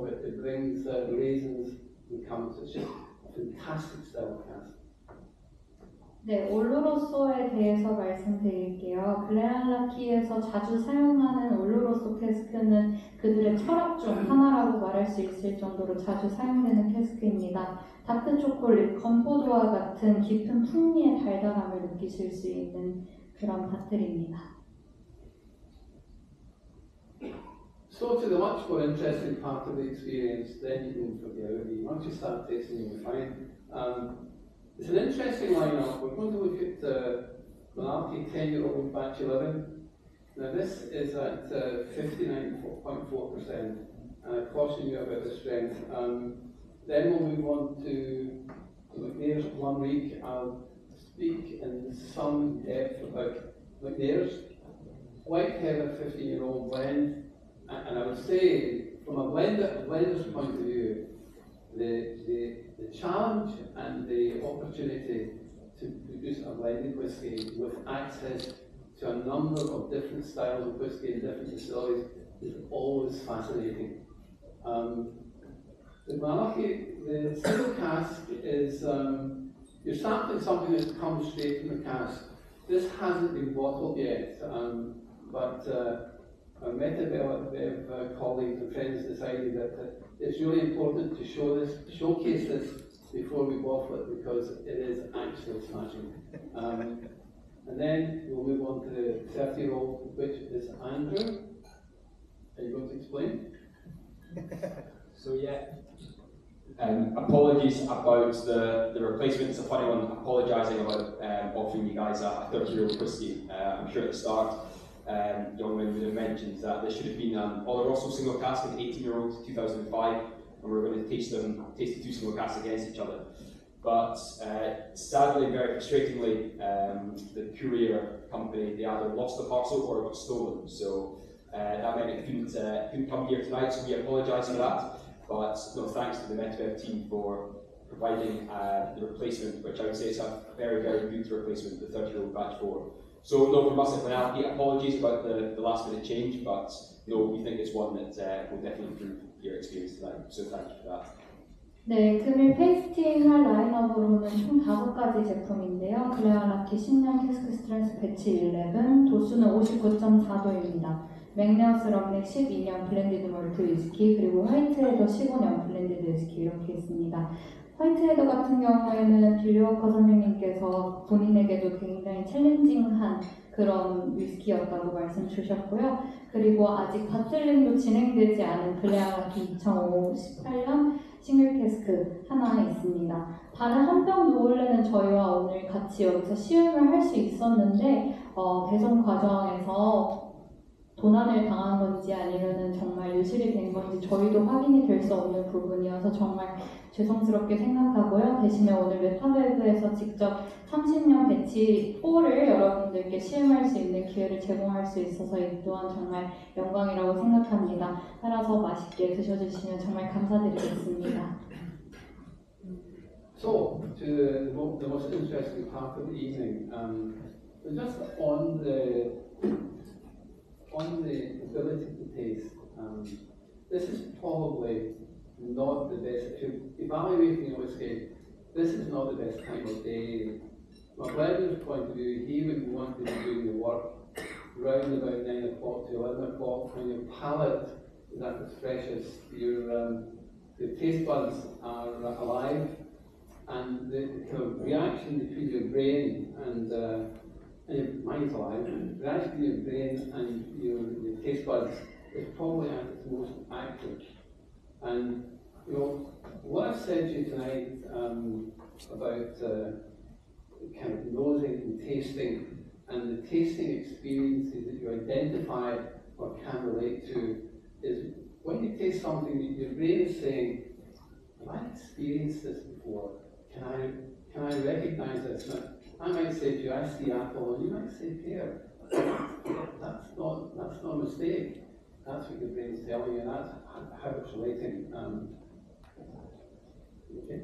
it. It brings raisins and currants. It's just a fantastic style cask. 네, 올로로소에 대해서 말씀드릴게요. 글렌알라키에서 자주 사용하는 올로로소 캐스크는 그들의 철학 중 하나라고 말할 수 있을 정도로 자주 사용되는 캐스크입니다. 다크 초콜릿, 건포도와 같은 깊은 풍미의 달달함을 느끼실 수 있는 그런 바틀입니다. So to the much more interesting part of the experience, then you can forget about me. Once you start tasting, you'll find it's an interesting lineup. We're going to look at Malarkey 10-year-old batch 11. Now this is at 59.4%, and I caution you about the strength. Then we'll move on to McNair's 1 week. I'll speak in some depth about McNair's Whiteheather 15-year-old blend, and I would say from a blender's point of view, the challenge and the opportunity to produce a blended whisky with access to a number of different styles of whisky in different distilleries is always fascinating. The Malarkey, the single cask is, you're sampling something that comes straight from the cask. This hasn't been bottled yet, but our Metabella colleagues and friends decided that it's really important to showcase this before we bottle it, because it is actually smashing. And then we'll move on to the 30-year-old, which is Andrew. Are you going to explain? So yeah, apologies about the replacement. It's a funny one. Apologising about offering you guys a 30-year-old whisky. I'm sure at the start, Youngman would have mentioned that this should have been an Oloroso single cask, an 18-year-old, 2005, and we're going to taste the two single casks against each other. But sadly, very frustratingly, the courier company, they either lost the parcel or it got stolen. So that meant it couldn't come here tonight, so we apologise for that. But no, thanks to the Metabev team for providing the replacement, which I would say is a very, very good replacement, the 30-year-old batch 4. So no, from us at Glenallachie, apologies about the last minute change, but no, we think it's one that will definitely improve your experience tonight. So thank you for that. 네, 금일 페이스팅할 라인업으로는 총 5가지 제품인데요. 글렌알라키 10년 캐스크 스트렝스 배치 11, 도수는 59.4도입니다. 맥네어스 럼넥 12년 블렌디드 몰트 위스키, 그리고 화이트헤더 15년 블렌디드 위스키 이렇게 있습니다. 화이트헤더 같은 경우에는 빌리워커 선생님께서 본인에게도 굉장히 챌린징한 그런 위스키였다고 말씀 주셨고요. 그리고 아직 바틀링도 진행되지 않은 글렌알라키 2018년 싱글 캐스크 하나 있습니다. 다른 한 병 노을레는 저희와 오늘 같이 여기서 시음을 할 수 있었는데 배송 과정에서 도난을 당한 건지 아니면은 정말 유실이 된 건지 저희도 확인이 될 수 없는 부분이어서 정말 죄송스럽게 생각하고요. 대신에 오늘 메타베브에서 직접 30년 배치 4를 여러분들께 시음할 수 있는 기회를 제공할 수 있어서 이 또한 정말 영광이라고 생각합니다. 따라서 맛있게 드셔주시면 정말 감사드리겠습니다. So, to the most interesting part of the evening, just on the ability to taste, this is probably not the best. If you're evaluating a whisky, this is not the best time of day. From a blender's point of view, he would want to be doing the work round about 9 o'clock to 11 o'clock when your palate is at its freshest, your taste buds are alive, and the kind of reaction between your brain and your mind's alive, the reaction between your brain and your taste buds is probably at its most active. And you know, what I've said to you tonight about kind of nosing and tasting, and the tasting experiences that you identify or can relate to, is when you taste something, your brain is saying, have I experienced this before? Can I recognize this? Now, I might say to you, I see apple, and you might say pear. That's not a mistake. That's what your brain's telling you, and that's how it's relating. Okay.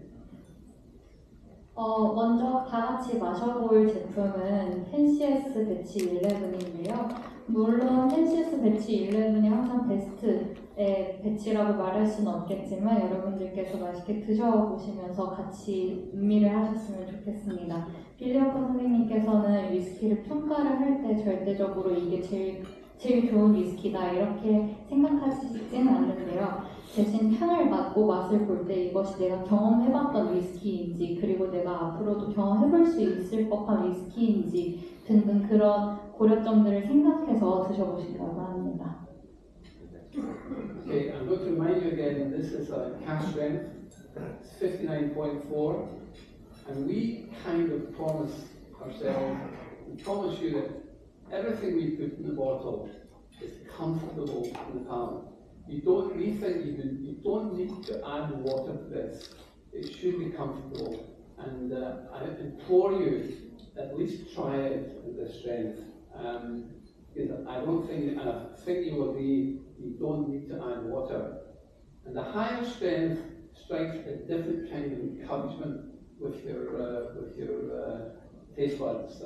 먼저 다 같이 마셔볼 제품은 펜시에스 배치 11인데요. 물론 펜시에스 배치 11이 항상 베스트의 배치라고 말할 수는 없겠지만 여러분들께서 맛있게 드셔보시면서 같이 음미를 하셨으면 좋겠습니다. 빌리어커 선생님께서는 위스키를 평가를 할 때 절대적으로 이게 제일 좋은 위스키다 이렇게 생각하시진 않는데요. 대신 향을 맡고 맛을 볼 때 이것이 내가 경험해봤던 위스키인지 그리고 내가 앞으로도 경험해볼 수 있을 법한 위스키인지 등등 그런 고려점들을 생각해서 드셔보시라고 합니다. Okay, I'm going to remind you again, this is a cash strength, it's 59.4, and we kind of promise ourselves, we promise you that everything we put in the bottle is comfortable in the palate. We think you don't need to add water to this. It should be comfortable. And I implore you, at least try it at this strength. Because I don't think, and I think you will agree, you don't need to add water. And the higher strength strikes a different kind of encouragement with your taste buds.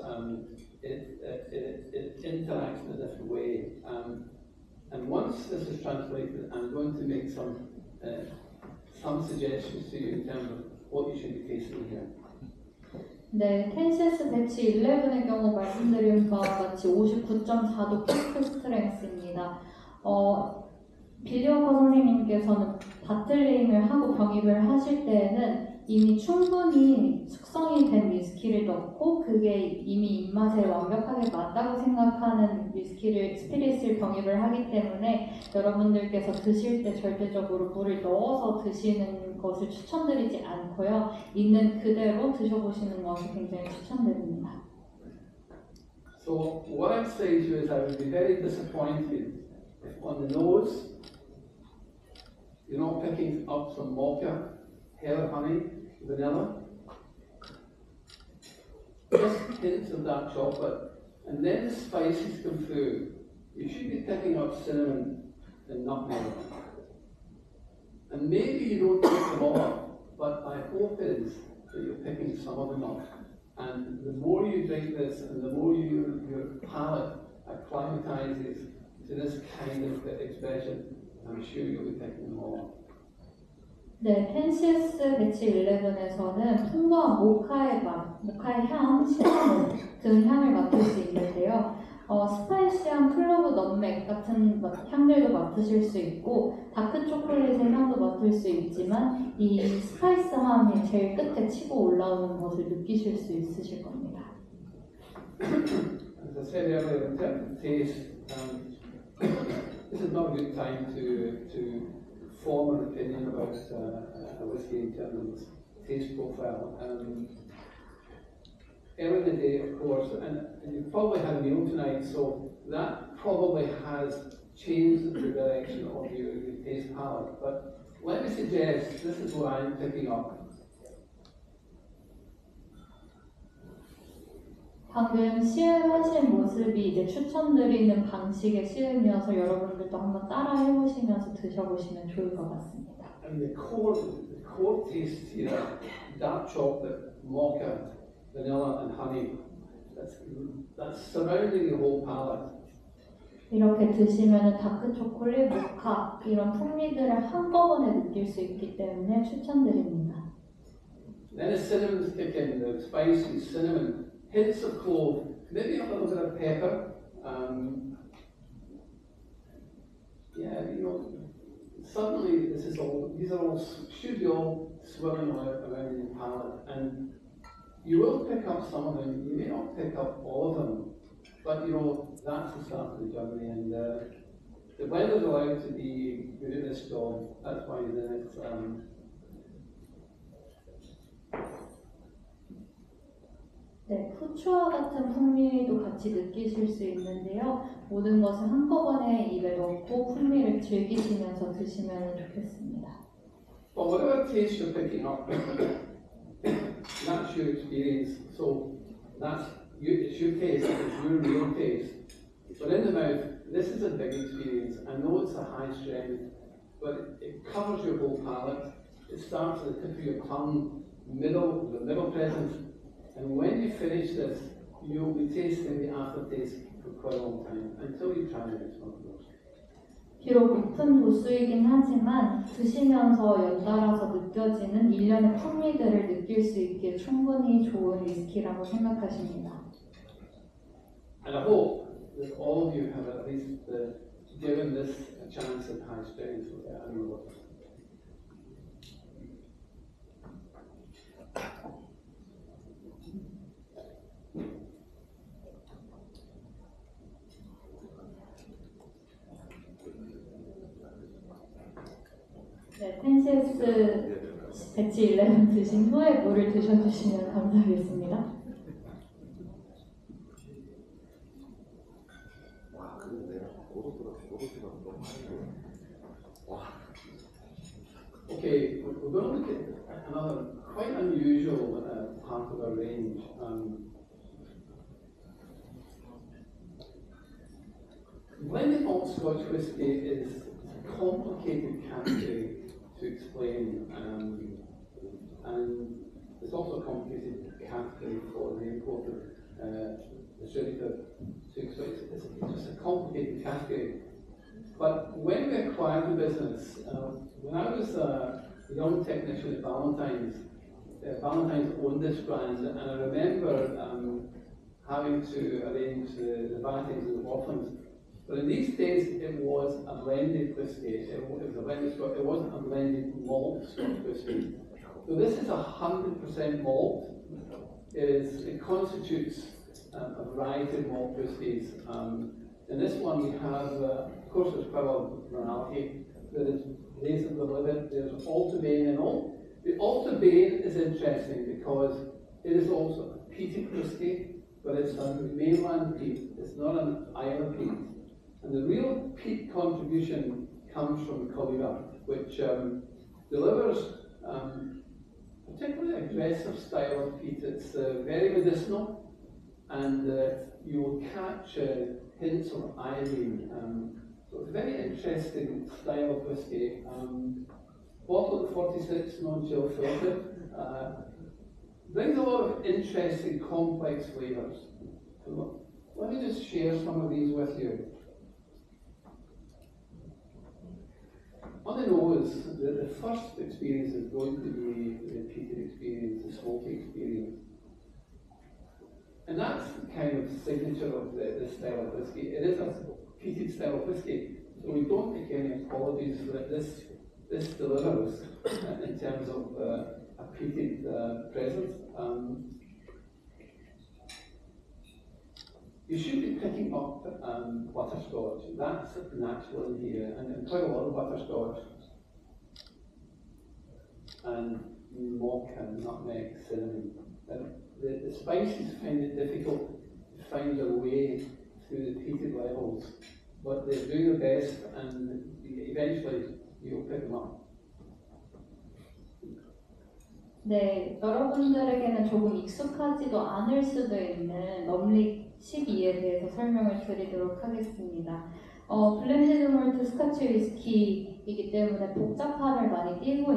It interacts in a different way. And once this is translated, I'm going to make some suggestions to you in terms of what you should be tasting here. 네, 텐시에스 배치 11의 경우 말씀드린 바와 같이 59.4도 피크 스트렝스입니다. 빌리어커 선생님께서는 바틀링을 하고 병입을 하실 때에는 이미 충분히 숙성이 된 위스키를 넣고 그게 이미 입맛에 완벽하게 맞다고 생각하는 위스키를 스피릿을 병입을 하기 때문에 여러분들께서 드실 때 절대적으로 물을 넣어서 드시는 것을 추천드리지 않고요. 있는 그대로 드셔보시는 것을 굉장히 추천드립니다. So what I'm saying to you is I would be very disappointed if on the nose you're not picking up some mocha, hair honey, vanilla, just hints of dark chocolate, and then the spices come through. You should be picking up cinnamon and nutmeg. And maybe you don't pick them all up, but my hope is that you're picking some of them up. And the more you drink this, and the more your palate acclimatizes to this kind of expression, I'm sure you'll be picking them all up. 네, 펜시에스 배치 11에서는 풍부한 모카의 맛, 모카의 향, 시나몬 등 향을 맡을 수 있는데요. 스파이시한 클로브 넛맥 같은 향들도 맡으실 수 있고 다크 초콜릿의 향도 맡을 수 있지만 이 스파이스함이 제일 끝에 치고 올라오는 것을 느끼실 수 있으실 겁니다. As I said earlier, in terms of taste, this is not a good time to form an opinion about a whiskey in terms of its taste profile. Early in the day, of course, and you probably had a meal tonight, so that probably has changed the direction of your taste palette. But let me suggest, this is what I'm picking up. 방금 시음하신 모습이 이제 추천드리는 방식의 시음이어서 여러분들도 한번 따라 해보시면서 드셔보시면 좋을 것 같습니다. And the core taste here, dark chocolate, mocha, vanilla and honey, that's surrounding the whole palate. 이렇게 드시면 다크 초콜릿, 모카 이런 풍미들을 한꺼번에 느낄 수 있기 때문에 추천드립니다. Then the cinnamons kick in, the spicy cinnamon, hints of clove, maybe a little bit of pepper. Suddenly these are all should be all swirling around in your palate, and you will pick up some of them. You may not pick up all of them, but that's the start of the journey. And the blender's allowed to be good at this job. That's why he's in it. 네, 후추와 같은 풍미도 같이 느끼실 수 있는데요. 모든 것을 한꺼번에 입에 넣고 풍미를 즐기시면서 드시면 좋겠습니다. But whatever taste you're picking up, that's your experience. So that's it's your taste, it's your real taste. But in the mouth, this is a big experience. I know it's a high strength, but it covers your whole palate. It starts at the tip of your tongue, the middle presence, and when you finish this, you'll be tasting the aftertaste for quite a long time until you try the next one. 비록 높은 도수이긴 하지만 드시면서 연달아서 느껴지는 일련의 풍미들을 느낄 수 있기에 충분히 좋은 위스키라고 생각하십니다. And I hope that all of you have at least given this a chance at high strength. 네, 텐시스 배치 11 드신 후에 물을 드셔주시면 감사하겠습니다. 와, 근데 고속도로 너무 와. Okay, we're going to look at another quite unusual part of our range. Blended malt Scotch whisky is a complicated category to explain, and it's also a complicated category for the importer, distributor to explain. It's just a complicated category. But when we acquired the business, when I was a young technician at Ballantyne's, Ballantyne's owned this brand, and I remember having to arrange the Ballantyne's and the Wafflins. But in these days, it was a blended whisky. It was a blended Scotch. It wasn't a blended malt Scotch whisky. So this is 100% malt. It constitutes a variety of malt whiskies. In this one, we have, of course, there's quite a lot of variety. There is Blaze of the Liver. There's Altabane and all. The Altabane is interesting because it is also a peated whisky, but it's a mainland peat. It's not an island peat. And the real peat contribution comes from Collier, which delivers particularly aggressive style of peat. It's very medicinal, and you will catch hints of iodine. So it's a very interesting style of whisky. Bottled at 46, non-chill filtered. Brings a lot of interesting, complex flavours. Let me just share some of these with you. On the nose, the first experience is going to be the peated experience, the smoky experience. And that's kind of signature of this style of whisky. It is a peated style of whisky, so we don't make any apologies that this delivers in terms of a peated presence. You should be picking up butterscotch. That's natural in here, and quite a lot of butterscotch. And mocha, nutmeg, cinnamon. The spices find it difficult to find their way through the peated levels, but they do their best, and eventually you'll pick them up. 네, 여러분들에게는 조금 익숙하지도 않을 수도 있는 럼릭 12에 대해서 설명을 드리도록 하겠습니다. 블렌디드 몰트 스카치 위스키이기 때문에 복잡함을 많이 띠고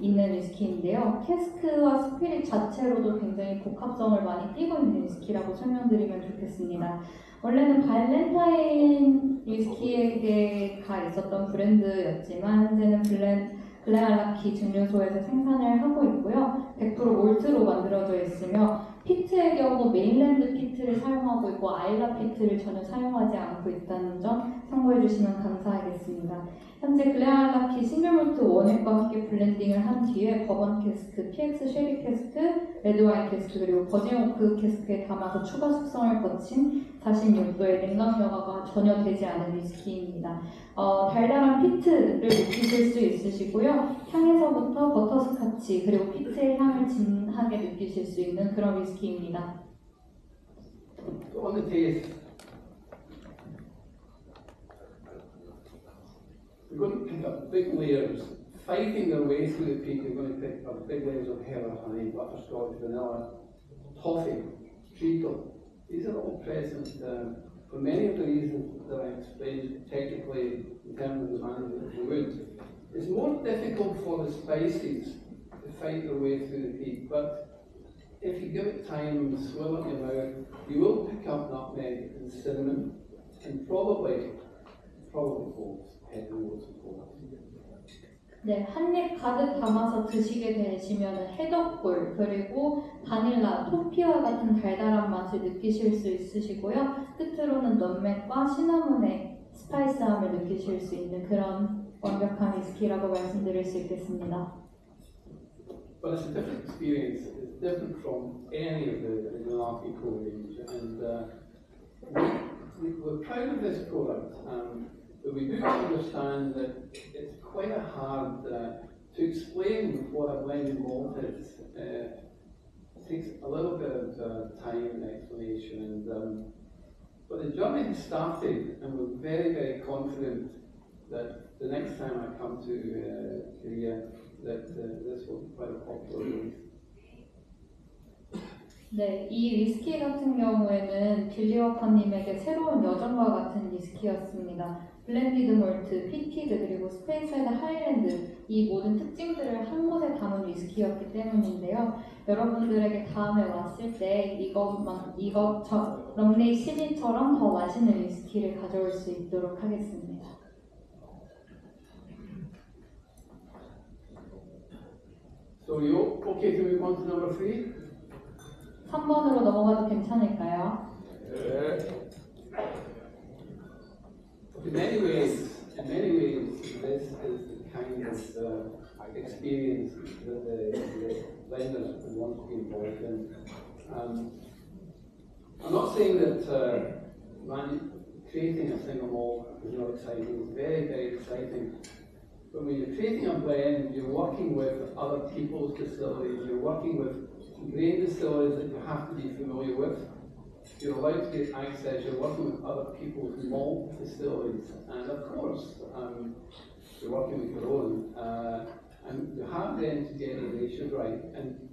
있는 위스키인데요. 캐스크와 스피릿 자체로도 굉장히 복합성을 많이 띠고 있는 위스키라고 설명드리면 좋겠습니다. 원래는 발렌타인 위스키에게 가 있었던 브랜드였지만 현재는 글렌알라키 증류소에서 생산을 하고 있고요. 100% 몰트로 만들어져 있으며 피트의 경우 메인랜드 피트를 사용하고 있고 아일라 피트를 전혀 사용하지 않고 있다는 점 참고해 주시면 감사하겠습니다. 현재 글렌알라키 싱글몰트 원액과 함께 블렌딩을 한 뒤에 버번 캐스크, PX 쉐리 캐스크, 레드와인 캐스크 그리고 버진 오크 캐스크에 담아서 추가 숙성을 거친 46도의 냉각 여과가 전혀 되지 않은 위스키입니다. 달달한 피트를 느끼실 수 있으시고요. 향에서부터 버터스카치 그리고 피트의 향을 진하게 느끼실 수 있는 그런 위스키입니다. On the taste, we're going to pick up big layers, fighting their way through the peak, they're going to pick up big layers of heather, honey, butterscotch, vanilla, toffee, treacle. These are all present for many of the reasons that I explained technically in terms of the management of the wood. It's more difficult for the spices to fight their way through the peak, but if you give it time and swill it in your mouth, you will pick up nutmeg and cinnamon, and probably cloves, headnotes and cloves. 네, 한 입 가득 담아서 드시게 되시면 해독꿀 그리고 바닐라, 토피와 같은 달달한 맛을 느끼실 수 있으시고요. 끝으로는 넛맥과 시나몬의 스파이스함을 느끼실 수 있는 그런 완벽한 위스키라고 말씀드릴 수 있겠습니다. But it's a different experience. It's different from any of the Malarkey Pro range, and we're proud of this product. But we do understand that it's quite hard to explain what a blended malt is. It takes a little bit of time and explanation, but the journey has started, and we're very, very confident that the next time I come to Korea, that this will be quite a popular release. 네, 이 위스키 같은 경우에는 빌리 워커님에게 새로운 여정과 같은 위스키였습니다. 블렌디드 몰트, 피티드 그리고 스페이스사이드 하이랜드 이 모든 특징들을 한 곳에 담은 위스키였기 때문인데요. 여러분들에게 다음에 왔을 때 이것 럼레이 시리처럼 더 맛있는 위스키를 가져올 수 있도록 하겠습니다. So you okay to move on to number 3? 3번으로 넘어가도 괜찮을까요? In many ways, this is the kind of experience that the blenders want to be involved in. I'm not saying that creating a single malt is not exciting. It's very, very exciting. But when you're creating a blend, you're working with other people's distilleries. You're working with grain distilleries that you have to be familiar with. You're allowed to get access, you're working with other people's malt distilleries, and of course, you're working with your own, and you have then to get the ratios right. And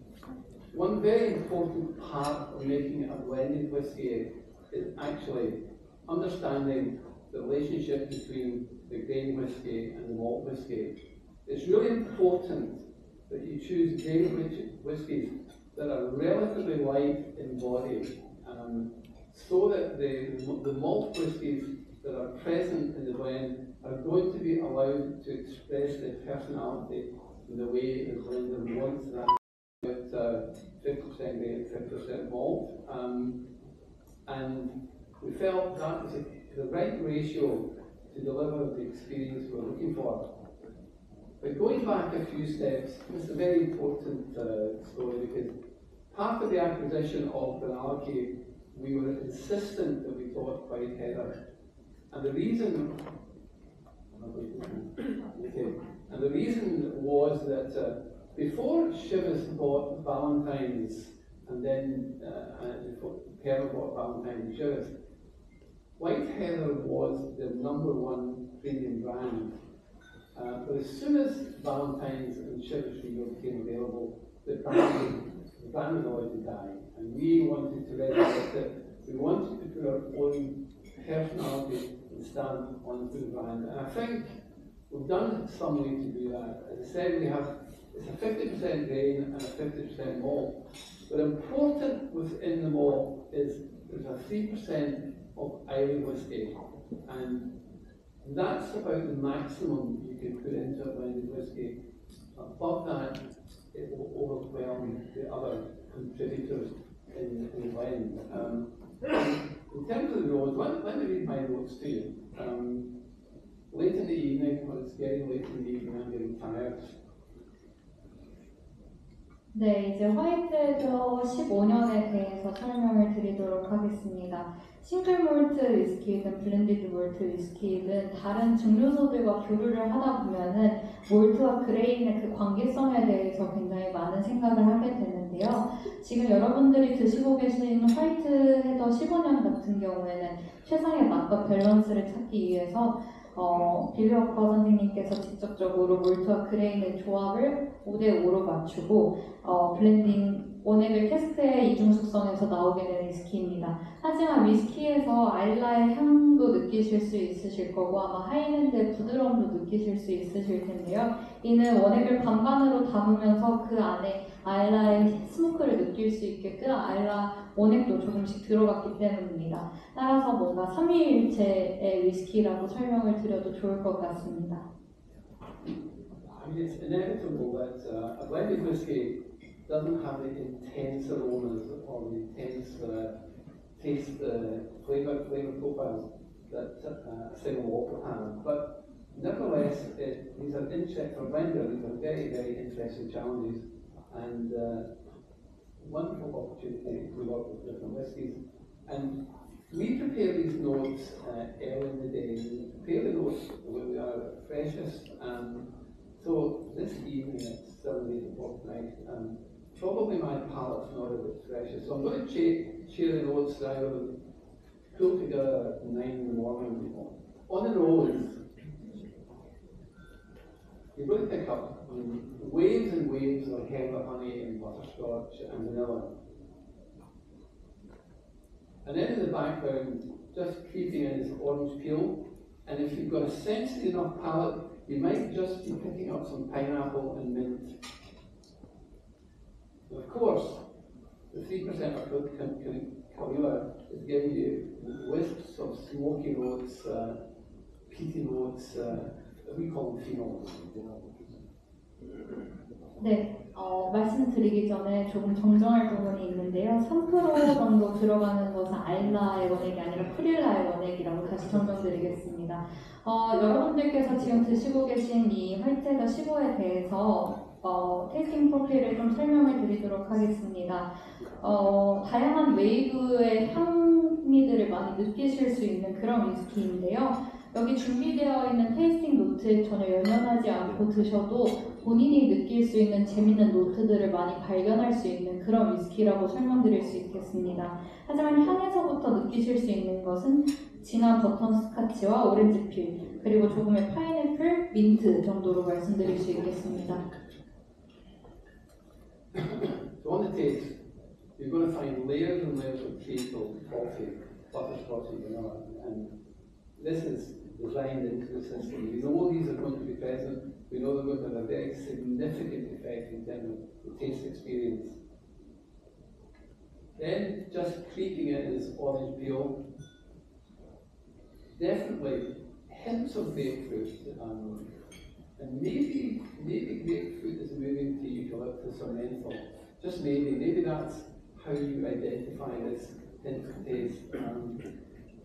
one very important part of making a blended whiskey is actually understanding the relationship between the grain whiskey and the malt whiskey. It's really important that you choose grain whiskies that are relatively light in body, so that the malt whiskies that are present in the blend are going to be allowed to express their personality in the way the blender wants that, with 50% grain, 50% malt. And we felt that was the right ratio to deliver the experience we're looking for. But going back a few steps, it's a very important story, because part of the acquisition of Malarkey, we were insistent that we bought white heather. And the reason was that before Chivas bought Ballantine's, and then before Perla bought Ballantine's and Chivas, white heather was the #1 premium brand. But as soon as Ballantine's and Chivas became available, the brand was allowed to die. And we wanted to resurrect it. We wanted to put our own personality and stamp onto the brand. And I think we've done some way to do that. As I said, it's a 50% grain and a 50% malt. But important within the malt is there's a 3% of island whiskey. And that's about the maximum you can put into a blended whiskey. Above that, it will overwhelm the other contributors in the blend. In terms of the notes, let me read my notes to you. Late in the evening, when it's getting late in the evening, I'm getting tired. 네, 이제 화이트에서 15년에 대해서 설명을 드리도록 하겠습니다. 싱글 몰트 위스키든 블렌디드 몰트 위스키든 다른 증류소들과 교류를 하다 보면은 몰트와 그레인의 그 관계성에 대해서 굉장히 많은 생각을 하게 되는데요. 지금 여러분들이 드시고 계신 화이트 헤더 15년 같은 경우에는 최상의 맛과 밸런스를 찾기 위해서 빌리워커 선생님께서 직접적으로 몰트와 그레인의 조합을 5대5로 맞추고 블렌딩 원액을 캐스크의 이중 숙성에서 나오게 된 위스키입니다. 하지만 위스키에서 아일라의 향도 느끼실 수 있으실 거고 아마 하이랜드의 부드러움도 느끼실 수 있으실 텐데요. 이는 원액을 반반으로 담으면서 그 안에 아일라의 스모크를 느낄 수 있게끔 아일라 원액도 조금씩 들어갔기 때문입니다. 따라서 뭔가 삼위일체의 위스키라고 설명을 드려도 좋을 것 같습니다. I mean, it's inevitable that a blended whiskey doesn't have the intense aromas or the intense taste, flavor profiles that a single malt will have. But nevertheless, these are interesting for blender. These are very, very interesting challenges and wonderful opportunity to work with different whiskies. And we prepare these notes early in the day. We prepare the notes when we are freshest. So this evening at 7, 8 o'clock tonight, probably my palate's not a bit freshest. So I'm going to share the notes that I will pull together at 9 in the morning. On the nose, you're going to pick up waves and waves of heather, honey and butterscotch and vanilla. And then in the background, just creeping in is orange peel. And if you've got a sensitive enough palate, you might just be picking up some pineapple and mint. And of course, the 3% of Camellia is giving you wisps of smoky notes, peaty notes, we call them phenols. 네, 말씀드리기 전에 조금 정정할 부분이 있는데요. 3% 정도 들어가는 것은 아일라의 원액이 아니라 프릴라의 원액이라고 다시 정정드리겠습니다. 여러분들께서 지금 드시고 계신 이 화이트헤더 15에 대해서 테이스팅 프로필을 좀 설명을 드리도록 하겠습니다. 다양한 웨이브의 향미들을 많이 느끼실 수 있는 그런 위스키인데요. 여기 준비되어 있는 테이스팅 노트에 전혀 연연하지 않고 드셔도 본인이 느낄 수 있는 재밌는 노트들을 많이 발견할 수 있는 그런 위스키라고 설명드릴 수 있겠습니다. 하지만 향에서부터 느끼실 수 있는 것은 진한 버터 스카치와 오렌지 필, 그리고 조금의 파인애플, 민트 정도로 말씀드릴 수 있겠습니다. So on the taste, you're going to find layers and layers of treacle, coffee, butterscotch and vanilla, and this is designed into the system. We know these are going to be present. We know they're going to have a very significant effect in terms of the taste experience. Then, just creeping in is orange peel. Definitely hints of grapefruit, and maybe grapefruit is moving to eucalyptus or menthol. Just maybe that's how you identify this hint of taste.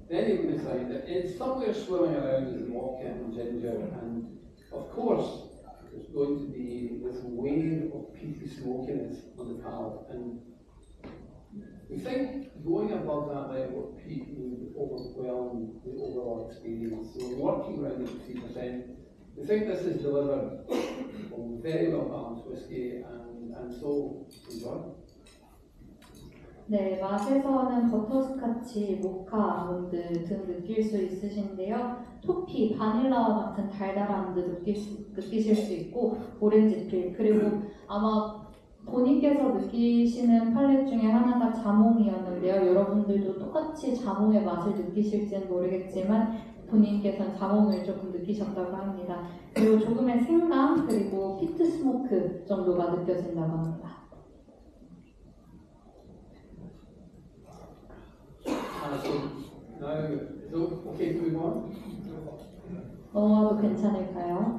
Then you're going to find that it's somewhere swimming around is vodka and ginger, and of course there's going to be this wave of peaty smokiness on the palate. And we think going above that level of peat would overwhelm the overall experience. So we're working around at 3%. We think this is delivered from very well balanced whiskey, and so enjoy. 네, 맛에서는 버터스카치, 모카, 아몬드 등 느낄 수 있으신데요. 토피, 바닐라와 같은 달달함도 느끼실 수 있고 오렌지 필, 그리고 아마 본인께서 느끼시는 팔레트 중에 하나가 자몽이었는데요. 여러분들도 똑같이 자몽의 맛을 느끼실지는 모르겠지만 본인께서는 자몽을 조금 느끼셨다고 합니다. 그리고 조금의 생강, 그리고 피트 스모크 정도가 느껴진다고 합니다. Now, so okay to move on? 넘어가도 괜찮을까요?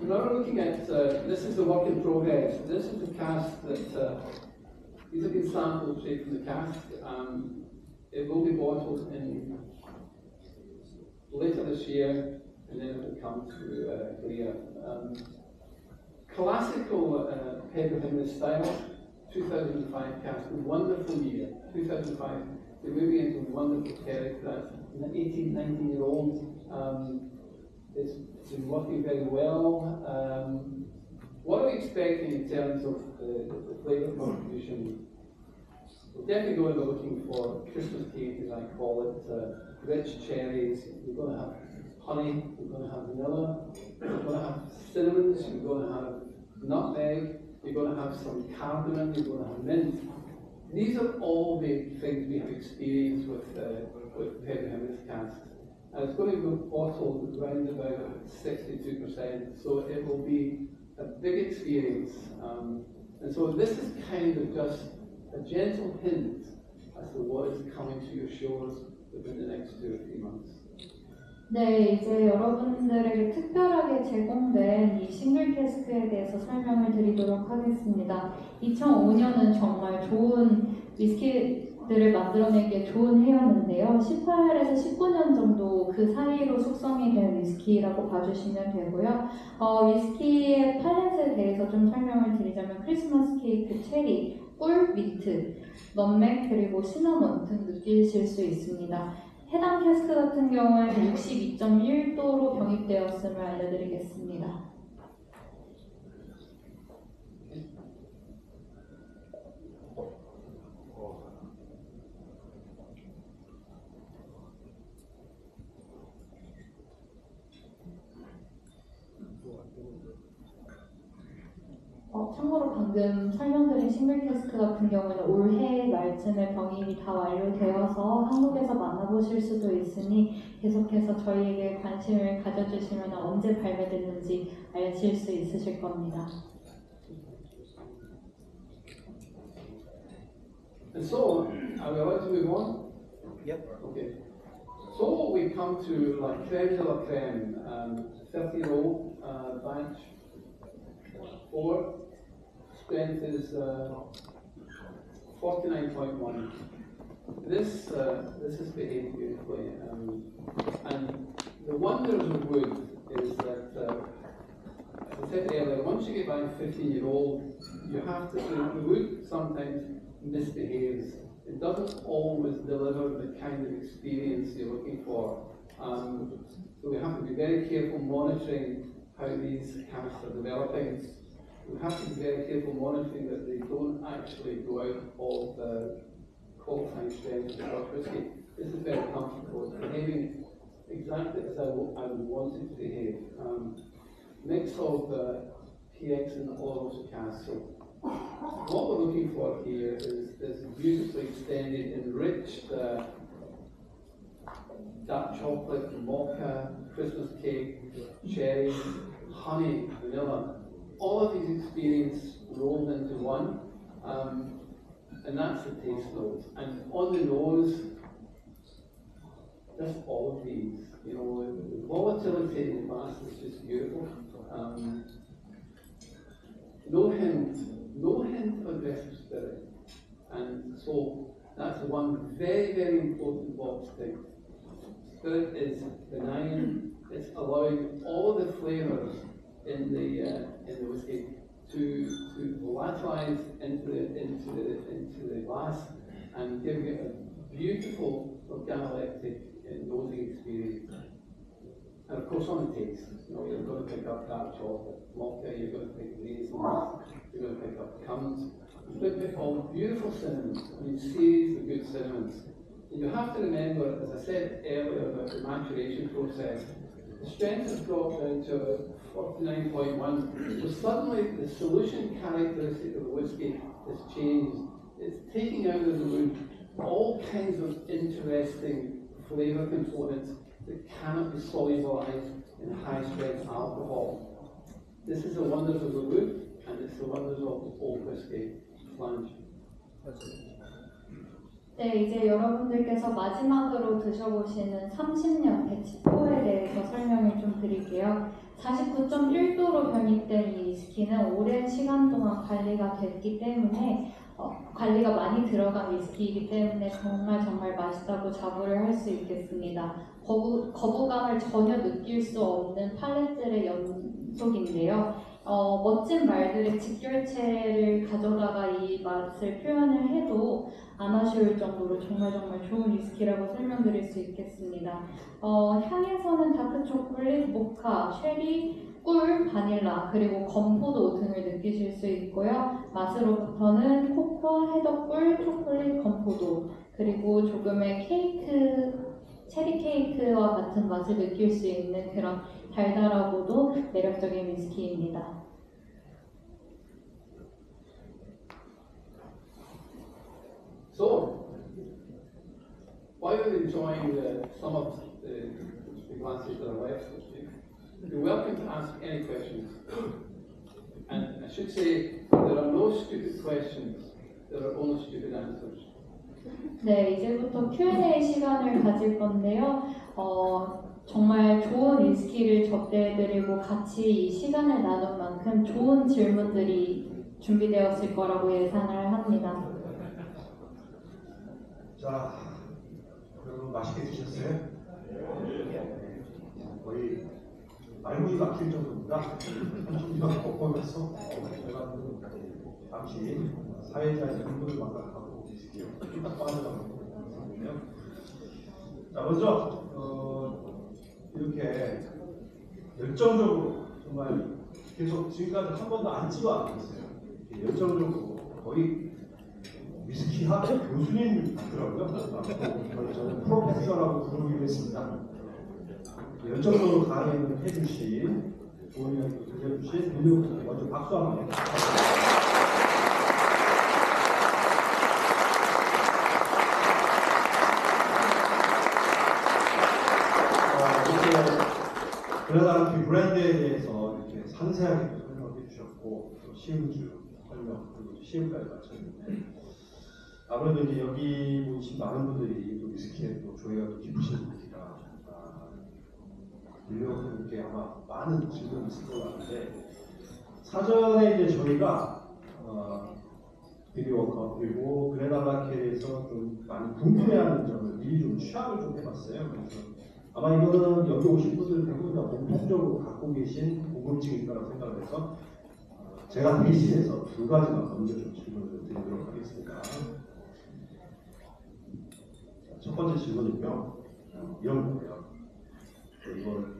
We're now looking at, this is the work in progress. This is the cask that, these have been sampled straight from the cask. It will be bottled in later this year, and then it will come to Korea. Classical Pedro Jimenez style, 2005 cask, a wonderful year. 2005, we're moving into a wonderful territory. That's an 18, 19-year-old. It's been working very well. What are we expecting in terms of the flavour contribution? We're definitely going to be looking for Christmas cake, as I call it, rich cherries. We're going to have honey, we're going to have vanilla, we're going to have cinnamons, we're going to have nutmeg, you're going to have some cardamom, you're going to have mint. These are all the things we have experienced with Pedro Jimenez cask. And it's going to be bottled around about 62%, so it will be a big experience. And so this is kind of just a gentle hint as to what is coming to your shores within the next 2 or 3 months. 네, 이제 여러분들에게 특별하게 제공된 이 싱글 캐스크에 대해서 설명을 드리도록 하겠습니다. 2005년은 정말 좋은 위스키들을 만들어내기에 좋은 해였는데요. 18에서 19년 정도 그 사이로 숙성이 된 위스키라고 봐주시면 되고요. 위스키의 팔렛에 대해서 좀 설명을 드리자면 크리스마스 케이크, 체리, 꿀, 민트, 넛맥, 그리고 시나몬 등 느끼실 수 있습니다. 해당 캐스크 같은 경우에는 62.1도로 병입되었음을 알려드리겠습니다. 참고로 방금 설명드린 싱글 캐스크 같은 경우는 올해 말쯤에 병입이 다 완료되어서 한국에서 만나보실 수도 있으니 계속해서 저희에게 관심을 가져주시면 언제 발매됐는지 아실 수 있으실 겁니다. And so, are we allowed to move on? Yep. Okay. So we come to like creme de la creme, 30-year-old batch, 4. Strength is 49.1. This is behaved beautifully, and the wonder of wood is that, as I said earlier, once you get by 15-year-old, you have to. The wood sometimes misbehaves. It doesn't always deliver the kind of experience you're looking for. So we have to be very careful monitoring how these casks are developing. We have to be very careful monitoring that they don't actually go out of the qualifying strength of the Scotch whisky. This is very comfortable. It's behaving exactly as I would want it to behave. Mix of PX and Oloroso cask. So what we're looking for here is this beautifully extended, enriched dark chocolate, mocha, Christmas cake, cherries, honey, vanilla. All of these experiences rolled into one, and that's the taste notes. And on the nose, just all of these. You know, the volatility in the glass is just beautiful. No hint of aggressive spirit. And so that's one very, very important box tick. Spirit is benign. It's allowing all the flavours in the whiskey to volatilize into the glass and give you a beautiful organoleptic nosing experience. And of course on the taste, you know, you're going to pick up dark chocolate, mocha, you're going to pick raisins, you're going to pick up currants, you're going to pick all the beautiful cinnamons, I mean series of good cinnamons. And you have to remember, as I said earlier about the maturation process, the strength has dropped down to 49.1. So suddenly the solution characteristic of the whiskey has changed. It's taking out of the room all kinds of interesting flavour components that cannot be solubilized in high strength alcohol. This is the wonders of the wood, and it's the wonders of old whiskey flange. 네, 이제 여러분들께서 마지막으로 드셔보시는 30년 배치4에 대해서 설명을 좀 드릴게요. 49.1도로 병입된 이 위스키는 오랜 시간 동안 관리가 됐기 때문에 관리가 많이 들어간 위스키이기 때문에 정말 맛있다고 자부를 할 수 있겠습니다. 거부감을 전혀 느낄 수 없는 팔렛들의 연속인데요. 멋진 말들의 직결체를 가져다가 이 맛을 표현을 해도 안 아쉬울 정도로 정말 좋은 위스키라고 설명드릴 수 있겠습니다. 향에서는 다크 초콜릿, 모카, 쉐리, 꿀, 바닐라, 그리고 건포도 등을 느끼실 수 있고요. 맛으로부터는 코코아, 해덕꿀, 초콜릿, 건포도, 그리고 조금의 케이크, 체리 케이크와 같은 맛을 느낄 수 있는 그런 달달하고도 매력적인 위스키입니다. So, while you're enjoying some of the glasses that are left, you're welcome to ask any questions. And I should say, there are no stupid questions, there are only stupid answers. 네, 이제부터 Q&A 시간을 가질 건데요. 정말 좋은 위스키를 접대해드리고 같이 이 시간을 나눈 만큼 좋은 질문들이 준비되었을 거라고 예상을 합니다. 자, 여러분 맛있게 드셨어요? 거의 말문이 막힐 정도입니다. 한쪽이가 꺾어면서 제가 잠시 사회자의 분들을 만나고 계시게요. 딱 빠져나가고 있는데요. 자, 먼저 이렇게 열정적으로 정말 계속 지금까지 한 번도 앉지도 않았어요. 열정적으로 거의 위스키학 교수님 같더라고요. 저는 프로페서라고 부르기로 했습니다. 열정적으로 강의를 해주신 좋은 이야기 들려주신 윤효 먼저 박수 한번 해주세요. 이렇게 그라나르키 브랜드에 대해서 이렇게 상세하게 설명해 주셨고 또 시음주 설명 그리고 시음까지 마쳤는데 아무래도 이제 여기 오신 많은 분들이 또 위스키에 또 조예가 또 깊으신 분들이라 윤효분께 아마 많은 질문이 있을 것 같은데 사전에 이제 저희가 비디오워커 그리고 그레나라켈에서 좀 많이 궁금해하는 점을 미리 좀 취합을 좀 해봤어요. 그래서 아마 이거는 여기 오신 분들 대부분 다 공통적으로 갖고 계신 궁금증일 거라고 생각을 해서 제가 대신해서 두 가지만 먼저 좀 질문을 드리도록 하겠습니다. 첫 번째 질문은요, 이런 거예요. 이걸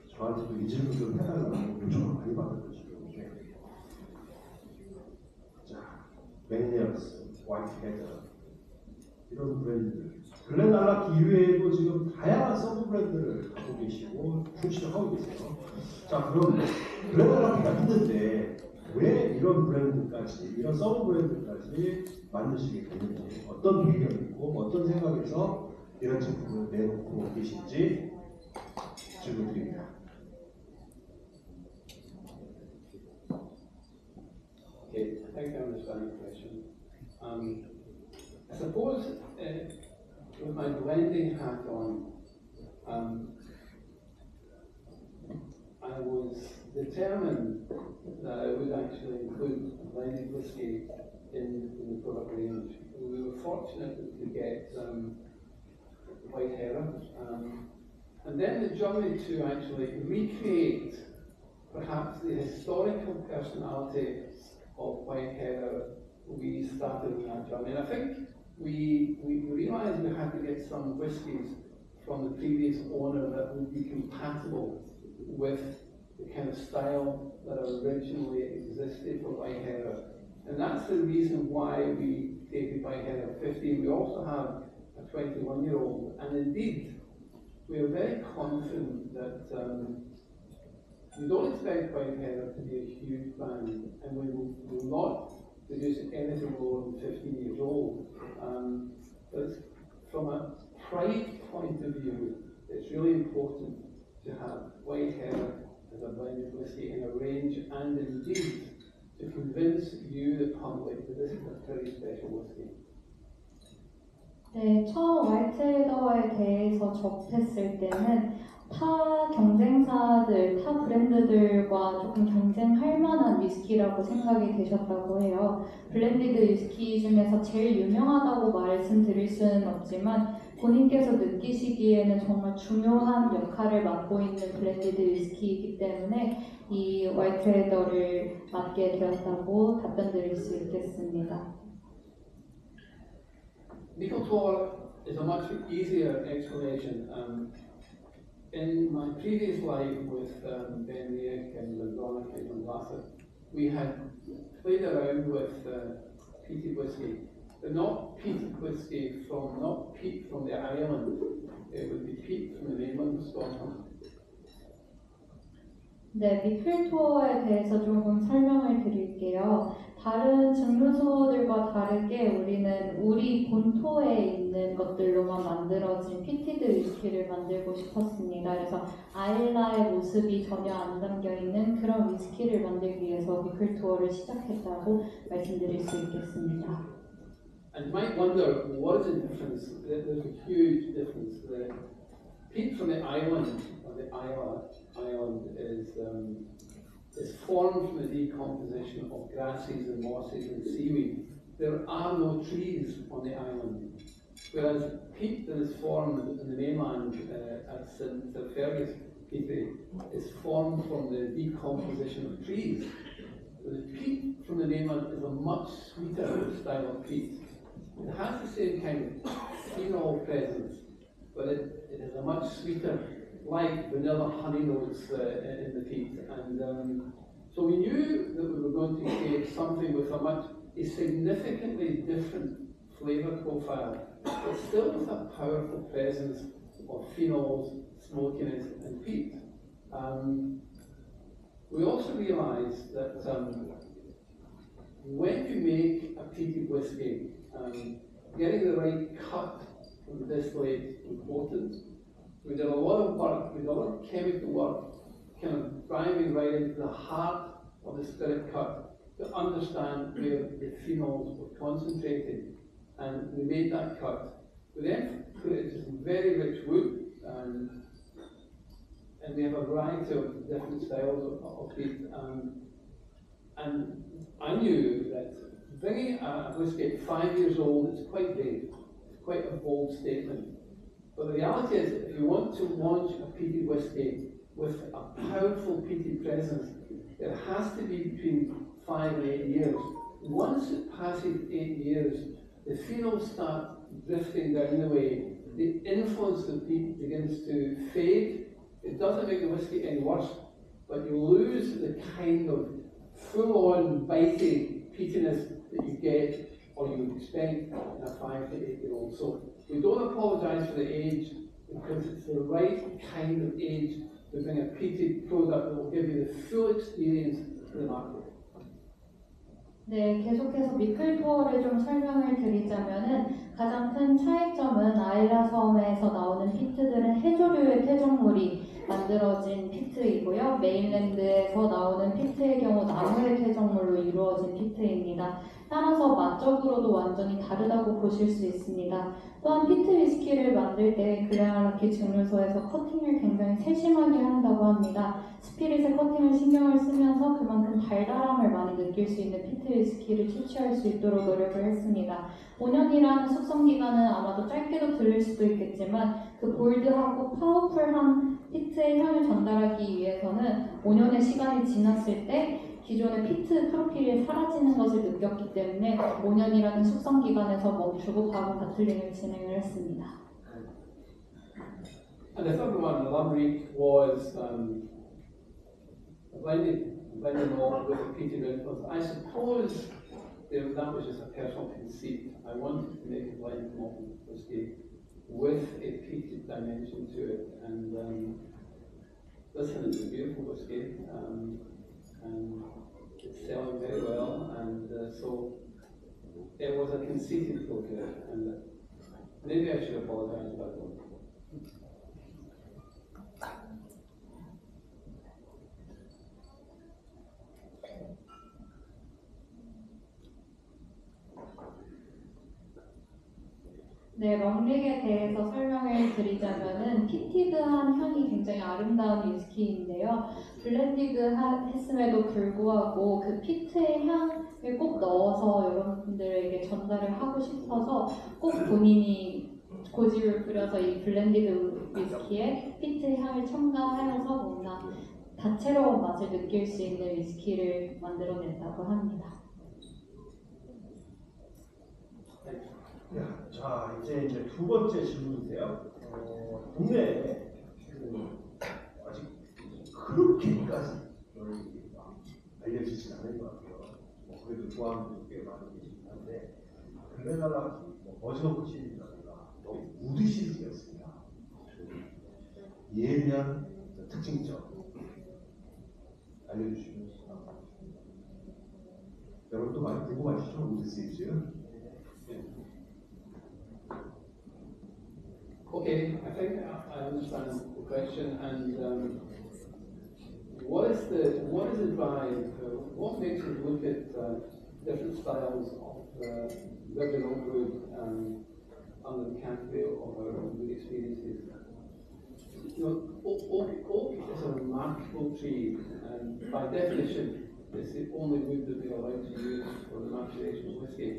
저한테도 이 질문 좀 해달라고 요청을 많이 받은 질문인데, 자, 매니어스, 화이트헤드 이런 브랜드들, 글렌알라키 이외에도 지금 다양한 서브 브랜드를 갖고 계시고 출시를 하고 계세요. 자, 그럼 글렌알라키가 있는데 왜 이런 브랜드까지, 이런 서브 브랜드까지 만드시게 됐는지, 어떤 배경이 있고 어떤 생각에서 이런 제품을 내놓고 계신지 질문 드립니다. Okay, I think I understand the question. I suppose with my blending hat on, I was determined that I would actually include blended whiskey in the product range. We were fortunate to get White Heron, and then the journey to actually recreate perhaps the historical personality of White Heather, we started on that journey. And I think we realised we had to get some whiskies from the previous owner that would be compatible with the kind of style that originally existed for White Heather. And that's the reason why we dated White Heather 50. We also have a 21-year-old, and indeed, we are very confident that we don't expect White Heather to be a huge brand, and we will not produce anything lower than 15 years old. But from a pride point of view, it's really important to have White Heather as a blended whiskey in a range, and indeed to convince you, the public, that this is a very special whiskey. 네, 처음 화이트헤더에 대해서 접했을 때는 타 경쟁사들, 타 브랜드들과 조금 경쟁할 만한 위스키라고 생각이 되셨다고 해요. 블렌디드 위스키 중에서 제일 유명하다고 말씀드릴 수는 없지만 본인께서 느끼시기에는 정말 중요한 역할을 맡고 있는 블렌디드 위스키이기 때문에 이 화이트헤더를 맡게 되었다고 답변드릴 수 있겠습니다. Nickel Tour is a much easier explanation. In my previous life with Ben Leake and Veronica and Lasser, we had played around with peated whiskey, but not peated whiskey from, not peat from the island, it would be peat from the mainland of Scotland. 네, 미클 투어에 대해서 조금 설명을 드릴게요. 다른 증류소들과 다르게 우리는 우리 본토에 있는 것들로만 만들어진 피티드 위스키를 만들고 싶었습니다. 그래서 아일라의 모습이 전혀 안 담겨 있는 그런 위스키를 만들기 위해서 미클 투어를 시작했다고 말씀드릴 수 있겠습니다. And you might wonder, what is the difference? There's a huge difference. The peat from the island, or the Island, is formed from the decomposition of grasses and mosses and seaweed. There are no trees on the island, whereas peat that is formed in the mainland at St Fergus Peatry is formed from the decomposition of trees. So the peat from the mainland is a much sweeter style of peat. It has the same kind of phenol presence, but it is a much sweeter, like vanilla honey notes in the peat. And so we knew that we were going to create something with a significantly different flavour profile, but still with a powerful presence of phenols, smokiness and peat. We also realised that when you make a peated whiskey, getting the right cut from the distillate is important. We did a lot of work, we did a lot of chemical work, kind of driving right into the heart of the spirit cut to understand where the phenols were concentrated. And we made that cut. We then put it into some very rich wood, and we have a variety of different styles of peat. And I knew that bringing a whiskey at 5 years old is quite big, it's quite a bold statement. But the reality is, if you want to launch a peated whiskey with a powerful peated presence, it has to be between 5 and 8 years. Once it passes 8 years, the phenols start drifting down the way, the influence of peat begins to fade. It doesn't make the whiskey any worse, but you lose the kind of full-on bitey peatiness that you get or you would expect in a 5 to 8 year old. So we don't apologise for the age, because it's the right kind of age to bring a peated product that will give you the full experience to the market. 네, 계속해서 미클 투어를 좀 설명을 드리자면은 가장 큰 차이점은 아일라 섬에서 나오는 피트들은 해조류의 퇴적물이 만들어진 피트이고요. 메인랜드에서 나오는 피트의 경우 나무의 퇴적물로 이루어진 피트입니다. 따라서 맛적으로도 완전히 다르다고 보실 수 있습니다. 또한 피트 위스키를 만들 때 글렌알라키 증류소에서 커팅을 굉장히 세심하게 한다고 합니다. 스피릿의 커팅을 신경을 쓰면서 그만큼 달달함을 많이 느낄 수 있는 피트 위스키를 채취할 수 있도록 노력을 했습니다. 5년이라는 숙성 기간은 아마도 짧게도 들릴 수도 있겠지만 그 볼드하고 파워풀한 피트의 향을 전달하기 위해서는 5년의 시간이 지났을 때 기존의 피트 프로필이 사라지는 것을 느꼈기 때문에 5년이라는 숙성 기간에서 멈추고 바로 바틀링을 진행을 했습니다. And the third one, the Lambic, was blended malt with a peated influence. I suppose that was just a personal conceit. I wanted to make a blended malt whiskey with a peated dimension to it. And listen, it's a beautiful whiskey. And it's selling very well, and so it was a conceited project, and maybe I should apologise about that. 네, 럼릭에 대해서 설명을 드리자면은 피티드한 향이 굉장히 아름다운 위스키인데요. 블렌디드 했음에도 불구하고 그 피트의 향을 꼭 넣어서 여러분들에게 전달을 하고 싶어서 꼭 본인이 고집을 부려서 이 블렌디드 위스키에 피트의 향을 첨가하여서 뭔가 다채로운 맛을 느낄 수 있는 위스키를 만들어낸다고 합니다. 자, 이제 두 번째 질문인데요. 국내에 그렇게까지 알려지진 않을 것 같아요. 그래도 좋아하는 분들 꽤 많이 계시긴 한데 글렌알라키, 버즈오브 시리즈라든가 너무 우드 시리즈였습니다. 예리한 특징점 알려주시면 여러분도 많이 궁금하시죠? 우드 시리즈? Okay, I think I understand the question, and what is the drive? What makes us look at different styles of Virgin Oakwood under the canopy of our own experiences? You know, oak is a remarkable tree, and by definition, it's the only wood that we're allowed to use for the maturation of whiskey.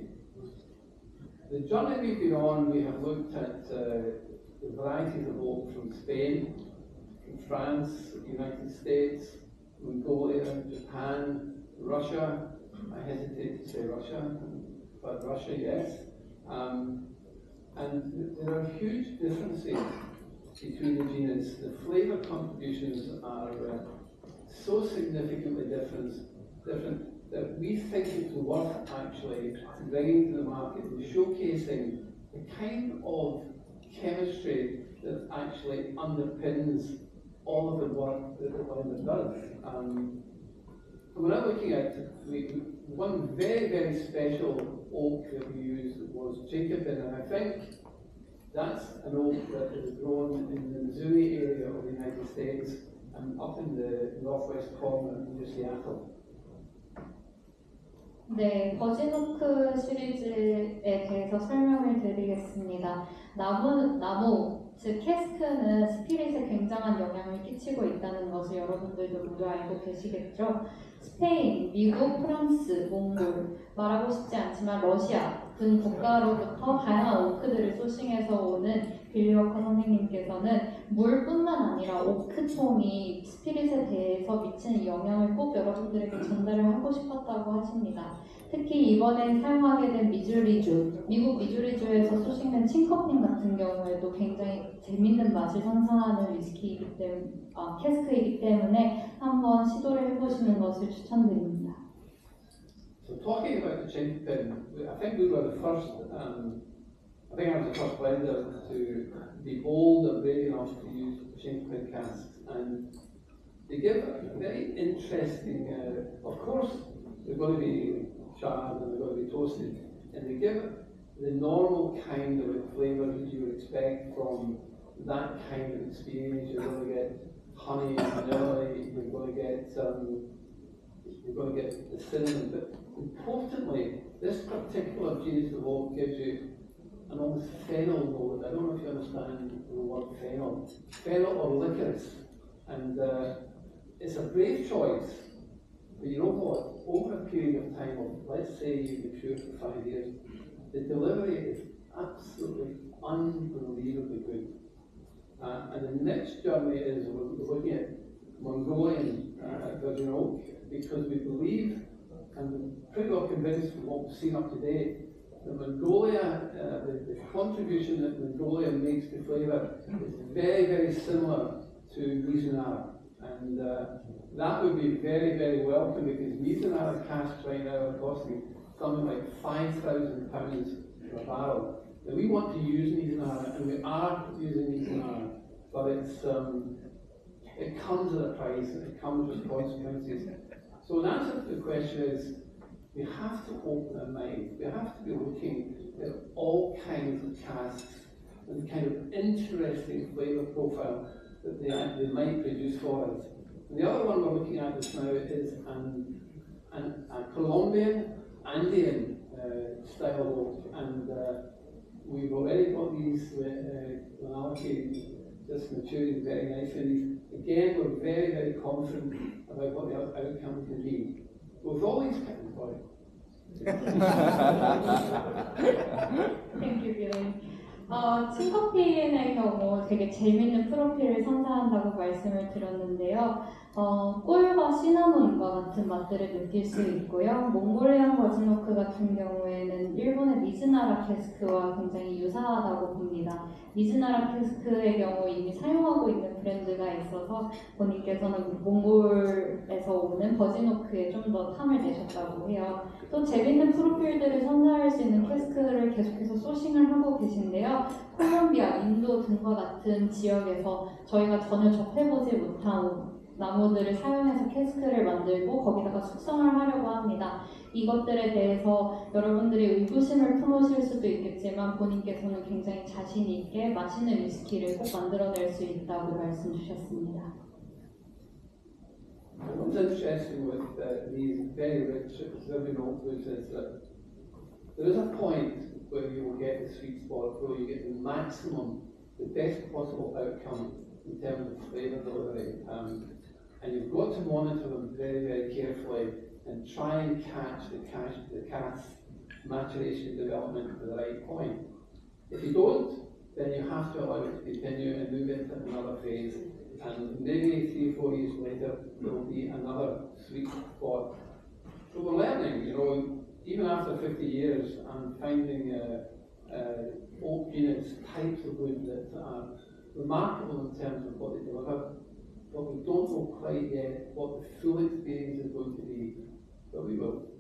The journey we've been on, we have looked at the varieties of oak from Spain, from France, the United States, Mongolia, Japan, Russia. I hesitate to say Russia, but Russia, yes. And there are huge differences between the genus. The flavour contributions are so significantly different that we think it's worth actually bringing to the market and showcasing the kind of chemistry that actually underpins all of the work that the blender does. And we're not looking at one very, very special oak that we used was Jacobin, and I think that's an oak that is grown in the Missouri area of the United States and up in the northwest corner near Seattle. 네, 버진오크 시리즈에 대해서 설명을 드리겠습니다. 나무, 즉 캐스크는 스피릿에 굉장한 영향을 끼치고 있다는 것을 여러분들도 모두 알고 계시겠죠? 스페인, 미국, 프랑스, 몽골, 말하고 싶지 않지만 러시아 등 국가로부터 다양한 오크들을 소싱해서 오는 빌리 워커 선생님께서는 물뿐만 아니라 오크총이 스피릿에 대해서 미치는 영향을 꼭 여러분들에게 전달을 하고 싶었다고 하십니다. 특히 이번에 사용하게 된 미주리주, 미국 미주리주에서 소싱된 칭커핀 같은 경우에도 굉장히 재밌는 맛을 선사하는 위스키이기 때문에, 캐스크이기 때문에 한번 시도를 해보시는 것을 추천드립니다. So talking about the Chinquapin, I think we were the first, I think I was the first blender to be bold and brave enough to use Chinquapin casks, and they give a very interesting, of course they're going to be charred and they're going to be toasted, and they give the normal kind of flavour that you would expect from that kind of experience. You're going to get honey and vanilla, you're going to get the cinnamon, but importantly, this particular genus of oak gives you an almost fennel note. I don't know if you understand the word fennel or licorice, and it's a brave choice, but you know what, over a period of time of, let's say you mature for 5 years, the delivery is absolutely unbelievably good. And the next journey is we're looking at Mongolian Virgin Oak, because we believe, and we're pretty well convinced from what we've seen up to date, that Mongolia, the contribution that Mongolia makes to flavour is very, very similar to Mizunara. And that would be very, very welcome, because Mizunara casks right now are costing something like £5,000 per barrel. Now we want to use Mizunara, and we are using Mizunara, but it comes at a price, and it comes with consequences. So the answer to the question is, we have to open our mind. We have to be looking at all kinds of casks and the kind of interesting flavour profile that they might produce for us. And the other one we're looking at just now is a Colombian Andean style of oak, and we've already got these Glenallachie just maturing very nicely. Again, we're very, very confident about what the outcome can be. With all these kinds of Thank you, Billy. 칭커핀의 경우 되게 재밌는 프로필을 선사한다고 말씀을 드렸는데요. 꿀과 시나몬과 같은 맛들을 느낄 수 있고요. 몽골리안 버진오크 같은 경우에는 일본의 미즈나라 캐스크와 굉장히 유사하다고 봅니다. 미즈나라 캐스크의 경우 이미 사용하고 있는 브랜드가 있어서 본인께서는 몽골에서 오는 버진오크에 좀 더 탐을 내셨다고 해요. 또 재밌는 프로필들을 선사할 수 있는 캐스크를 계속해서 소싱을 하고 계신데요. 콜롬비아, 인도 등과 같은 지역에서 저희가 전혀 접해보지 못한 나무들을 사용해서 캐스크를 만들고 거기다가 숙성을 하려고 합니다. 이것들에 대해서 여러분들이 의구심을 품으실 수도 있겠지만 본인께서는 굉장히 자신 있게 맛있는 위스키를 꼭 만들어낼 수 있다고 말씀 주셨습니다. What's interesting with these very rich Zirbin oak woods is that there is a point where you will get the sweet spot where you get the maximum, the best possible outcome in terms of flavour delivery. And you've got to monitor them very, very carefully and try and catch the cask maturation development at the right point. If you don't, then you have to allow it to continue and move into another phase. And maybe 3 or 4 years later, there will be another sweet spot. So we're learning, even after 50 years, I'm finding oak units, types of wood that are remarkable in terms of what they deliver. But we don't know quite yet what the full experience is going to be, but we will.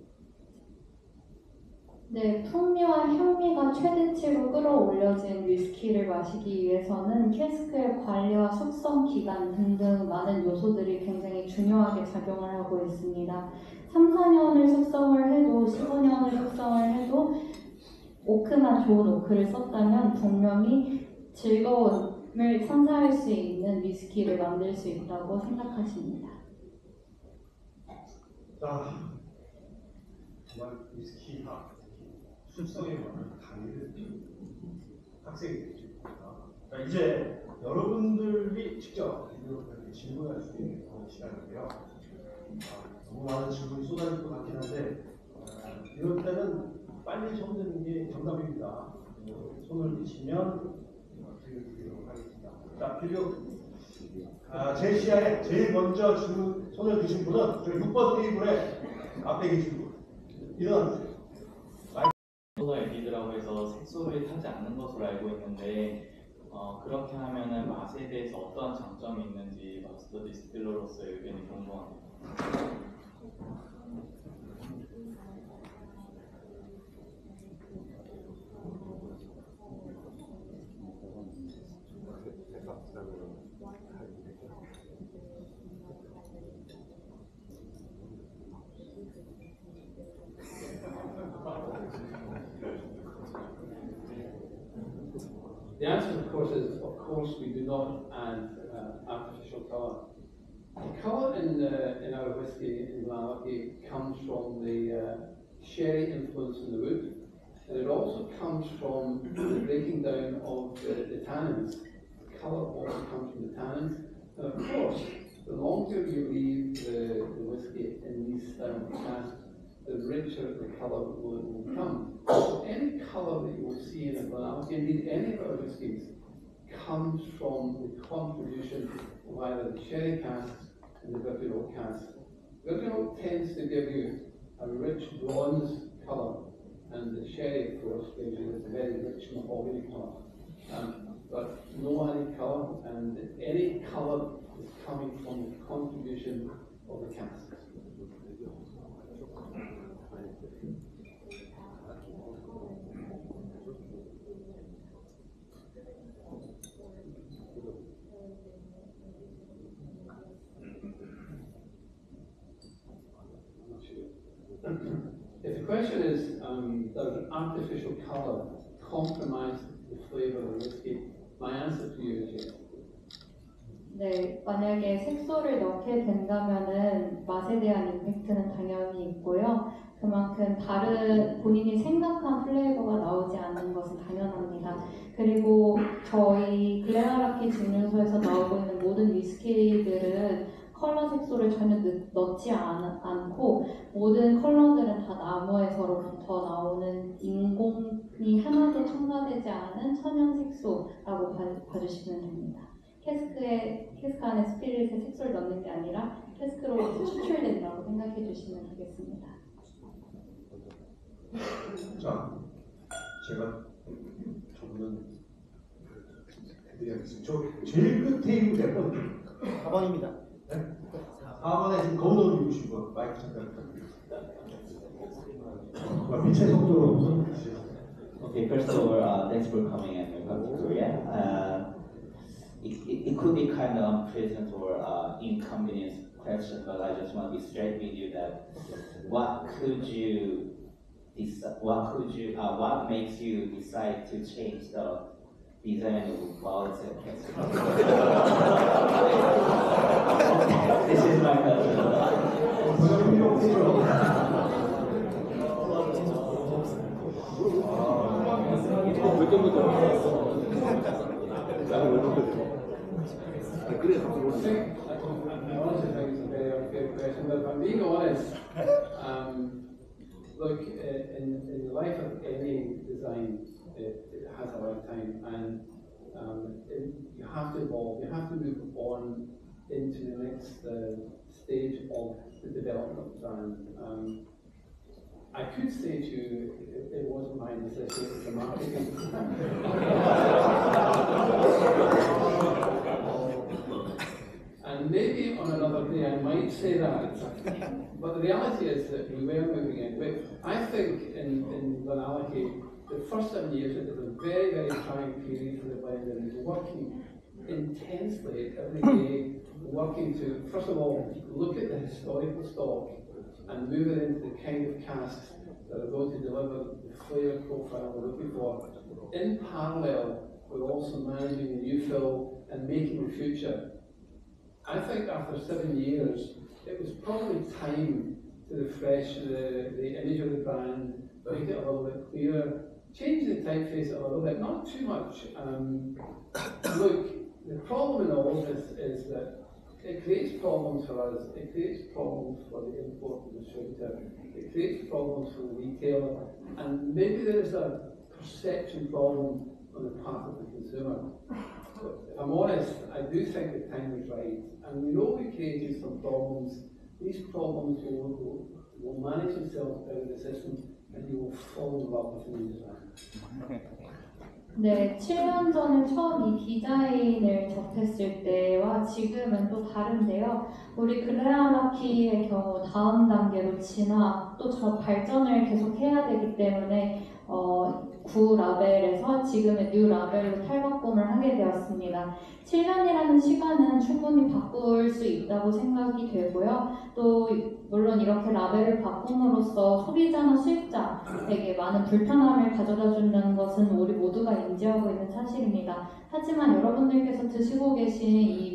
네, 풍미와 향미가 최대치로 끌어올려진 위스키를 마시기 위해서는 캐스크의 관리와 숙성 기간 등등 많은 요소들이 굉장히 중요하게 작용을 하고 있습니다. 3, 4년을 숙성을 해도 15년을 숙성을 해도 오크만 좋은 오크를 썼다면 분명히 즐거움을 선사할 수 있는 위스키를 만들 수 있다고 생각하십니다. 자, 정말 위스키학 숙성에 관한 강의를 학생이 해주십니다. 자, 이제 여러분들이 직접 이렇게 질문할 수 있는 그런 시간인데요. 너무 많은 질문이 쏟아질 것 같긴 한데 이럴 때는 빨리 손 드는 게 정답입니다. 손을 드시면 드리도록 하겠습니다. 자, 필요 제 시야에 제일 먼저 손을 드신 분은 저희 6번 테이블에 앞에 계신 분 일어나주세요. 에디드라고 해서 색소를 타지 않는 것으로 알고 있는데 그렇게 하면은 맛에 대해서 어떠한 장점이 있는지 마스터 디스틸러로서의 의견이 궁금합니다. The answer, of course, we do not add artificial colour. The colour in our whisky in Glenallachie comes from the sherry influence in the wood, and it also comes from the breaking down of the tannins. The colour also comes from the tannins, and of course, the longer you leave the whisky in these style casks, the richer the colour will become. So any colour that you will see in a Glenallachie, indeed any of our whiskies, comes from the contribution of either the sherry casks and the virgin oak casks. Virgin oak tends to give you a rich bronze colour, and the sherry, of course, gives you this very rich mahogany colour. But no added colour, and any colour is coming from the contribution of the casks. If the question is, does artificial colour compromise the flavour of the whiskey? My answer to you is yes. 네, 만약에 색소를 넣게 된다면은 맛에 대한 임팩트는 당연히 있고요. 그만큼 다른 본인이 생각한 플레이버가 나오지 않는 것은 당연합니다. 그리고 저희 글렌알라키 증류소에서 나오고 있는 모든 위스키들은 컬러 색소를 전혀 넣지 않고 모든 컬러들은 다 나무에서로부터 나오는 인공이 하나도 첨가되지 않은 천연 색소라고 봐주시면 됩니다. 캐스크 안에 스피릿의 색소를 넣는 게 아니라 캐스크로부터 추출된다고 생각해 주시면 되겠습니다. 자, 제가 저분은 해드려야겠습니다. 저 제일 끝 테이블 몇 번입니까? 4번입니다. 네? 4번에 지금 검은 옷 입으신 분 마이크 잠깐 부탁드립니다. 빛의 속도로 우선 주시죠. Okay, first of all, thanks for coming and welcome to Korea. It could be kind of unpleasant or inconvenience question, but I just want to be straight with you that what makes you decide to change the design of balls and castles? This is my question. 부장님 필요 없죠? I honestly think it's a very unfair question, but if I'm being honest, look, in the life of any design, it has a lifetime, and you have to evolve, you have to move on into the next stage of the development of the brand. I could say to you, it wasn't my decision, it was the marketing. And maybe on another day I might say that, but the reality is that we were moving in. But I think in Glenallachie, the first 7 years it was a very, very trying period for the blender. We were working intensely every day, working to, first of all, look at the historical stock and move it into the kind of casks that are going to deliver the flavour profile we're looking for. In parallel, we're also managing the new fill and making the future. I think after 7 years, it was probably time to refresh the image of the brand, make it a little bit clearer, change the typeface a little bit, not too much. Look, the problem in all of this is that it creates problems for us, it creates problems for the import distributor, it creates problems for the retailer, and maybe there is a perception problem on the part of the consumer. But if I'm honest, I do think the time is right, and we know we created some problems. These problems will manage themselves out of the system, and you will fall in love with the new design. 네, 7년 전에 처음 이 디자인을 접했을 때와 지금은 또 다른데요. 우리 글렌알라키의 경우 다음 단계로 진화, 또 저 발전을 계속 해야 되기 때문에 구 라벨에서 지금의 뉴 라벨로 탈바꿈을 하게 되었습니다. 7년이라는 시간은 충분히 바꿀 수 있다고 생각이 되고요. 또 물론 이렇게 라벨을 바꿈으로써 소비자나 수입자에게 많은 불편함을 가져다 주는 것은 우리 모두가 인지하고 있는 사실입니다. 하지만 여러분들께서 드시고 계신 이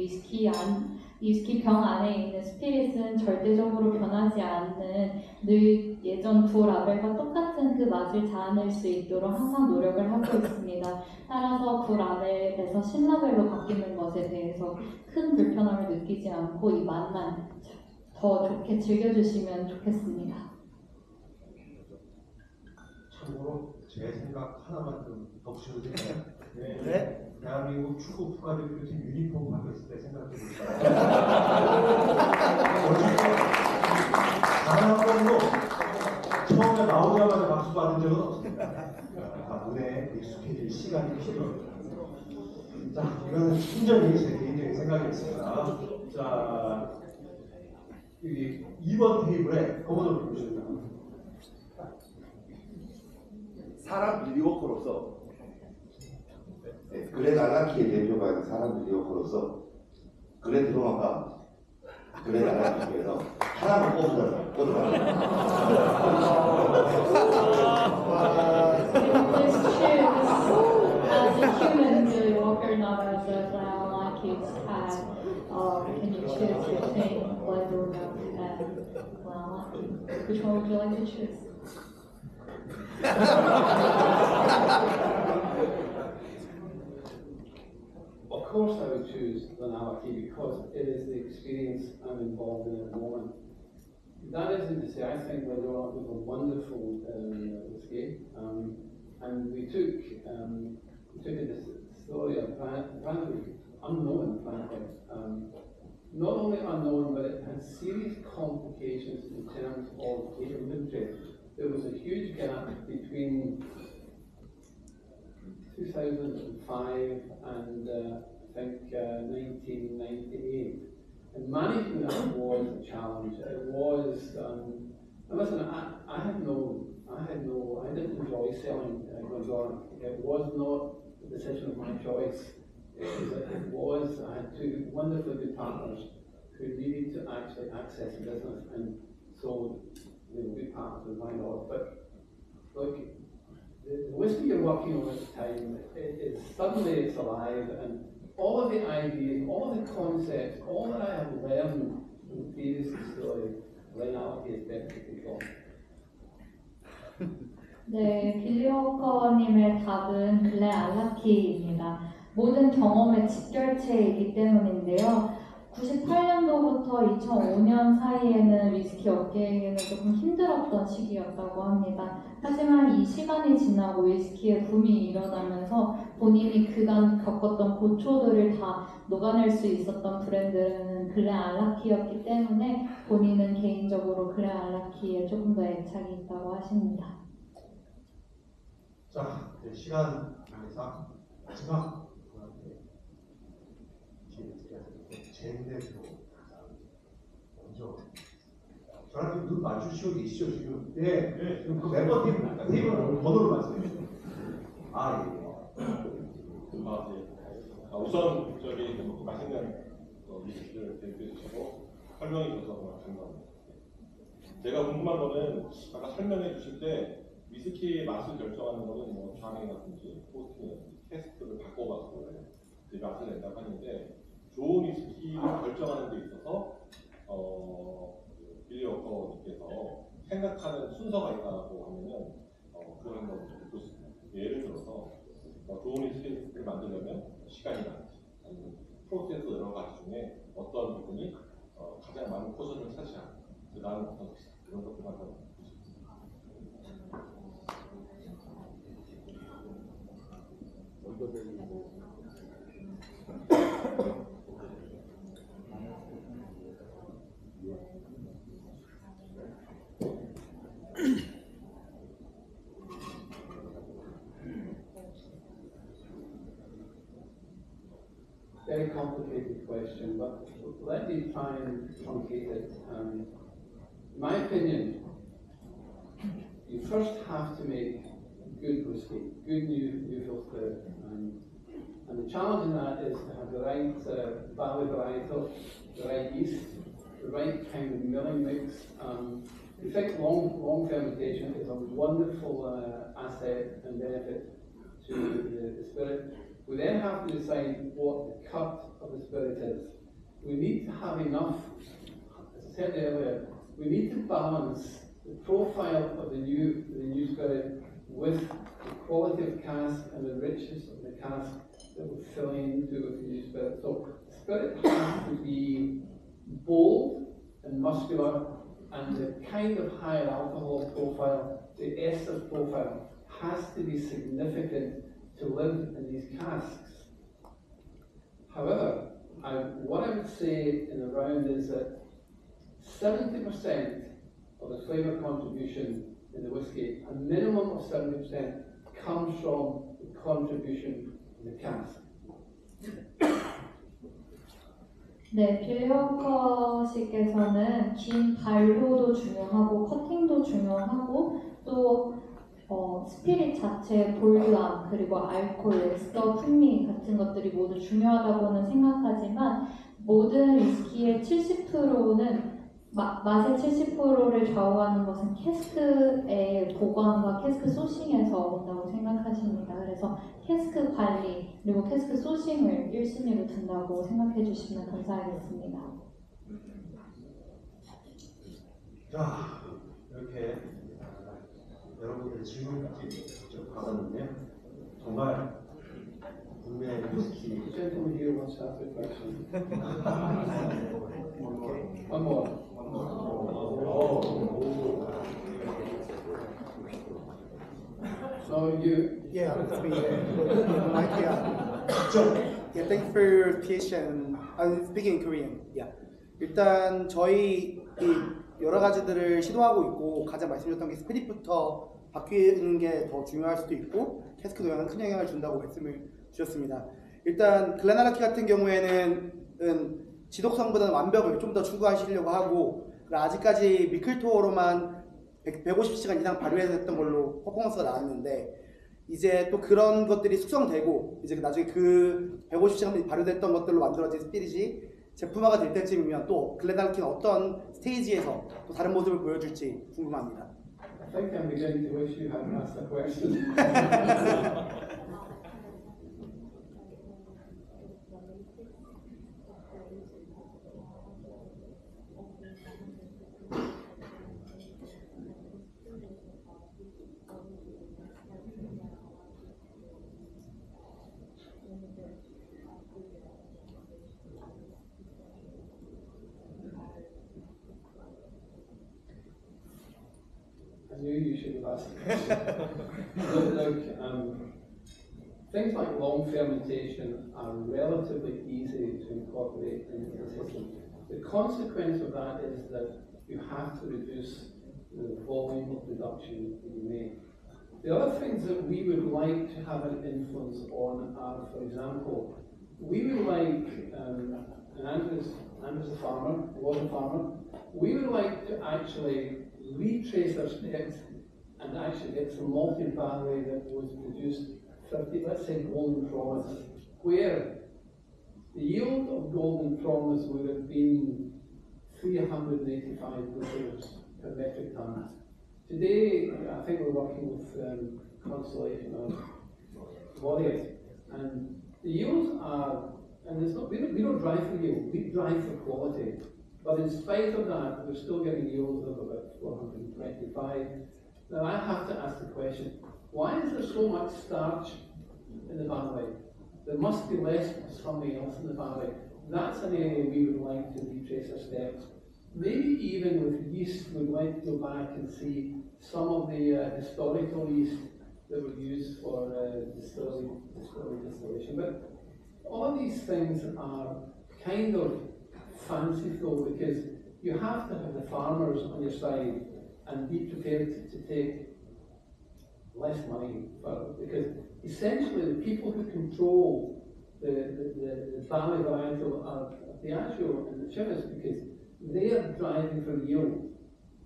위스키 병 안에 있는 스피릿은 절대적으로 변하지 않는 늘 예전 구 라벨과 똑같은 그 맛을 자아낼 수 있도록 항상 노력을 하고 있습니다. 따라서 구 라벨에서 신라벨로 바뀌는 것에 대해서 큰 불편함을 느끼지 않고 이 맛만 더 좋게 즐겨주시면 좋겠습니다. 참고로 제 생각 하나만 좀 덧붙여도 될까요? 네. 대한민국 축구 국가대표팀 유니폼 바뀌었을 때 생각해보니까 단 한 번도 처음에 나오자마자 박수 받은 적은 없습니다. 문에 익숙해질 시간이 필요합니다. 자, 이거는 순전히 제 개인적인 생각이었습니다. 자, 여기 2번 테이블에 검은옷을 보십니다. 사람 미디어커로서 글렌알라키의 대표가 사람 미디어커로서 글렌드로마가 글렌알라키에서 하나만 뽑으잖아요. As a human, Billy Walker, not as a Glenallachie's hat, can you choose between Glenbrook and Glenallachie? Which one would you like to choose? Of course I would choose Glenallachie because it is the experience I'm involved in at the moment. That isn't to say I think Glenallachie was a wonderful whiskey, and we took a story of Brandwick unknown, frankly. Not only unknown, but it had serious complications in terms of the inventory. There was a huge gap between 2005 and I think 1998. And managing that was a challenge. It was, and listen, I didn't enjoy selling Glendora. It was not the decision of my choice. I had two wonderfully good partners who needed to actually access the business, and so they were good partners with my knowledge. But look, the whiskey you're working on at the time, suddenly it's alive, and all of the ideas, all of the concepts, all that I have learned in the previous story, Glenallachie is better to control. 네, 빌리 워커님의 답은 글렌알라키입니다. 모든 경험의 직결체이기 때문인데요. 98년도부터 2005년 사이에는 위스키 업계에는 조금 힘들었던 시기였다고 합니다. 하지만 이 시간이 지나고 위스키의 붐이 일어나면서 본인이 그간 겪었던 고초들을 다 녹아낼 수 있었던 브랜드는 글렌알라키였기 때문에 본인은 개인적으로 글렌알라키에 조금 더 애착이 있다고 하십니다. 자, 이제 시간 관계상 마지막 분한테 기회를 드려야 되는데 젠네로 먼저 저랑 좀 눈 마주치고 계시죠 지금? 네. 지금 그 멤버 테이블 번호로 말씀해 주세요. 아 예. 우선 저기 맛있는 위스키를 대표해 주시고 설명해 주셔서 감사합니다. 제가 궁금한 거는 아까 설명해 주실 때 위스키의 맛을 결정하는 거는 뭐 장애라든지 포스팅이라든지 캐스크를 바꿔가지고 이제 맛을 낸다고 하는데 좋은 위스키를 결정하는 데 있어서 빌리 워커님께서 생각하는 순서가 있다고 하면은 그걸 한번 듣고 싶습니다. 예를 들어서 좋은 위스키를 만들려면 시간이라든지 아니면 프로세스 여러 가지 중에 어떤 부분이 가장 많은 포션을 차지하고 그 다음은 어떤 것이 이런 것들 한번 Very complicated question, but let me try and truncate it. In my opinion, you first have to make good whiskey, good new fill spirit. And the challenge in that is to have the right barley varietal, the right yeast, the right kind of milling mix. In fact, long fermentation is a wonderful asset and benefit to the spirit. We then have to decide what the cut of the spirit is. We need to have enough, as I said earlier, we need to balance the profile of the new spirit with the quality of cask and the richness of the cask that we're filling into with the new spirit. So the spirit has to be bold and muscular, and the kind of higher alcohol profile, the ester profile, has to be significant to live in these casks. However, what I would say in the round is that 70% of the flavour contribution in the whiskey, a minimum of 70%, comes from the contribution of the cask. 네, 빌리 워커 씨께서는 긴 발효도 중요하고 커팅도 중요하고 또 스피릿 자체의 볼드함 그리고 알코올, 에스터, 풍미 같은 것들이 모두 중요하다고는 생각하지만 모든 위스키의 70%는 맛의 70%를 좌우하는 것은 캐스크의 보관과 캐스크 소싱에서 온다고 생각하십니다. 그래서 캐스크 관리 그리고 캐스크 소싱을 1순위로 둔다고 생각해 주시면 감사하겠습니다. 자, 이렇게 여러분들의 질문까지 직접 받았는데요. 정말 국내 위스키 The gentleman here wants to ask a question. One more. So you. Yeah, it's me. Right here. 직접 Yeah, thank you for your question. I'm speaking in Korean. Yeah. 일단 저희 이 여러 가지들을 시도하고 있고 가장 말씀드렸던 게 스피릿부터 바뀌는 게 더 중요할 수도 있고 캐스크도 큰 영향을 준다고 말씀을 주셨습니다. 일단 글렌알라키 같은 경우에는 지독성보다는 완벽을 좀 더 추구하시려고 하고 아직까지 미클토어로만 150시간 이상 발휘했던 걸로 퍼포먼스가 나왔는데 이제 또 그런 것들이 숙성되고 이제 나중에 그 150시간 발효됐던 것들로 만들어진 스피릿이 제품화가 될 때쯤이면 또 글렌알라키는 어떤 스테이지에서 또 다른 모습을 보여줄지 궁금합니다. I think I'm beginning to wish you hadn't asked that question. I knew you should have asked the question. Look, things like long fermentation are relatively easy to incorporate into the system. The consequence of that is that you have to reduce the volume of production that you make. The other things that we would like to have an influence on are, for example, we would like, and Andrew's a farmer, was a farmer, we would like to actually retrace our steps and actually get some malted barley that was produced 30, let's say Golden Promise, where the yield of Golden Promise would have been 385 litres per metric ton. Today, I think we're working with Constellation of Warriors, and the yields are, and it's not, we don't drive for yield, we drive for quality. But in spite of that, we're still getting yields of about 425. Now I have to ask the question, why is there so much starch in the barley? There must be less of something else in the barley. That's an area we would like to retrace our steps. Maybe even with yeast, we'd like to go back and see some of the historical yeast that were used for distillation. But all of these things are kind of fanciful because you have to have the farmers on your side and be prepared to take less money for it, because essentially the people who control the barley varietal are Diageo and the Chivas, because they are driving for yield.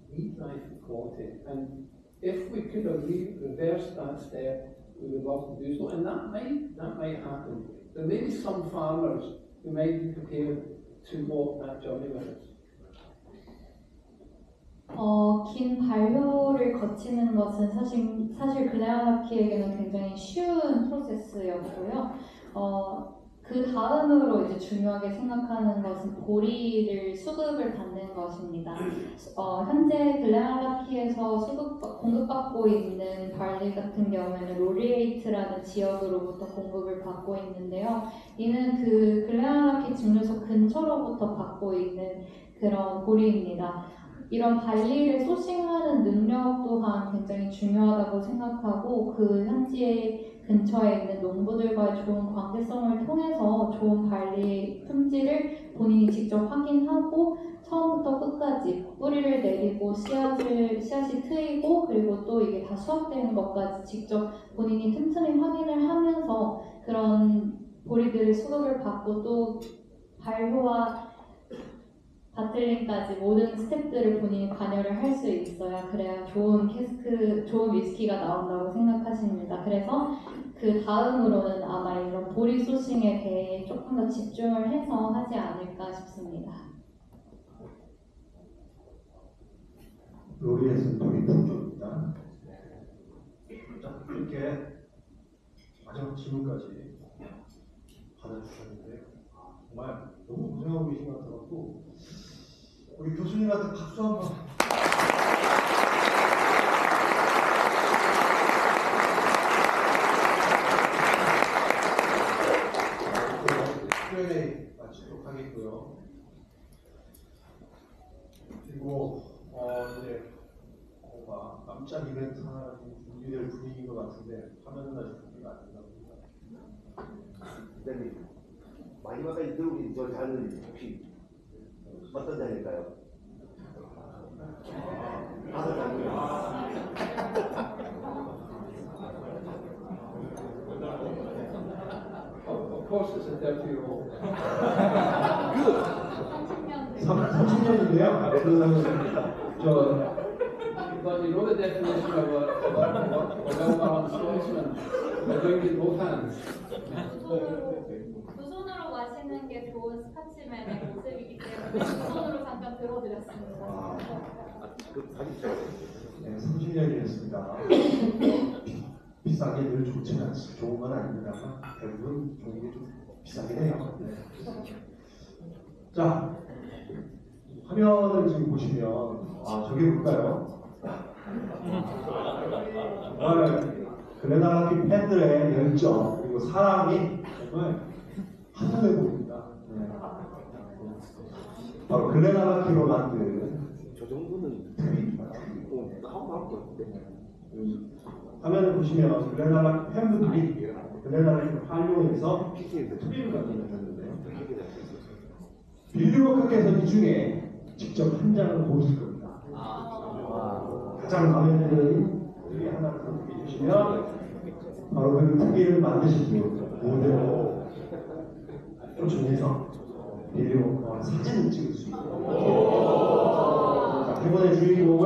We drive for quality, and if we could have reversed that step, we would love to do so, and that might happen. There may be some farmers who might be prepared to walk that journey with us. 긴 발효를 거치는 것은 사실 글렌알라키에게는 굉장히 쉬운 프로세스였고요. 그 다음으로 이제 중요하게 생각하는 것은 보리를 수급을 받는 것입니다. 현재 글렌알라키에서 공급받고 있는 barley 같은 경우에는 로리에이트라는 지역으로부터 공급을 받고 있는데요. 이는 그 글렌알라키 증류소 근처로부터 받고 있는 그런 보리입니다. 이런 발리를 소싱하는 능력 또한 굉장히 중요하다고 생각하고 그 현지의 근처에 있는 농부들과의 좋은 관계성을 통해서 좋은 발리 품질을 본인이 직접 확인하고 처음부터 끝까지 뿌리를 내리고 씨앗이 트이고 그리고 또 이게 다 수확되는 것까지 직접 본인이 틈틈이 확인을 하면서 그런 보리들을 수급을 받고 또 발효와 바틀링까지 모든 스텝들을 본인이 관여를 할 수 있어야 그래야 좋은 위스키가 나온다고 생각하십니다. 그래서 그 다음으로는 아마 이런 보리 소싱에 대해 조금 더 집중을 해서 하지 않을까 싶습니다. 로리에서 보리 풍조입니다. 자, 이렇게 마지막 질문까지 받아주셨는데 정말 너무 고생하고 계신 것 같아서 우리 교수님한테 박수 한번. Q&A 마치도록 하겠고요. 그리고 이제 뭔가 깜짝 이벤트 하나 준비될 분위기인 것 같은데 화면은 아직 준비가 안 된다고 합니다. 마지막까지 들어오기 저 자는 혹시 어떤 자일까요? 다섯 자입니다. Of course, it's a 30-year-old. 30년인데요. 저 But you know the definition of a well-balanced sportsman by doing it in both hands. 두 손으로 마시는 게 좋은 스카치맨의 모습이기 때문에 두 손으로 잠깐 들어드렸습니다. 네, 30년이었습니다. 비싸게 늘 좋지는 않지, 좋은 건 아닙니다만 대부분 좋은 게 좀 비싸긴 해요. 네. 자, 화면을 지금 보시면 저게 뭘까요? 정말 글렌알라키 팬들의 열정 그리고 사랑이 정말 한눈에 보입니다. 네. 바로 글렌알라키로 만든 저 정도는 트윗입니다. 하고 나올 것 같은데. 화면을 보시면 글렌알라키 팬분들이 글렌알라키를 활용해서 트윗을 만들었는데요. 빌리 워커께서 이 중에 직접 한 장을 보실 겁니다. 가장 마음에 드는 트윗 하나를 선택해 주시면 바로 그 트윗을 만드신 분 모델로 초청해서 빌리 워커와 사진을 찍을 수 있어요. 자, 이번에 주인공을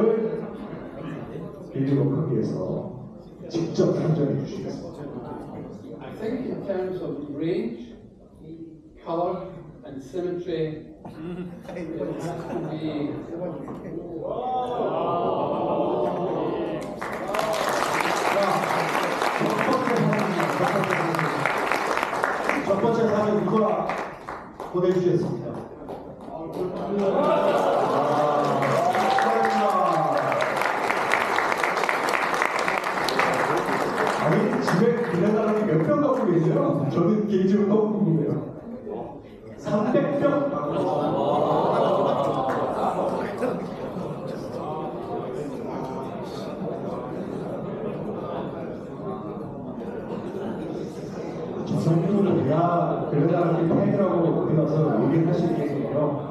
빌리 워커께서 직접 선정해 주시겠습니다. I think in terms of range, color, and symmetry, it has to be. 첫 번째 사진 누가 보내주셨습니다. 아니 집에 글렌알라키 몇 병 갖고 계세요? 저는 개인적으로 너무 궁금해요. 300병 저 정도는 내가 글렌알라키 팬이라고 어디 가서 얘기할 수 있겠네요.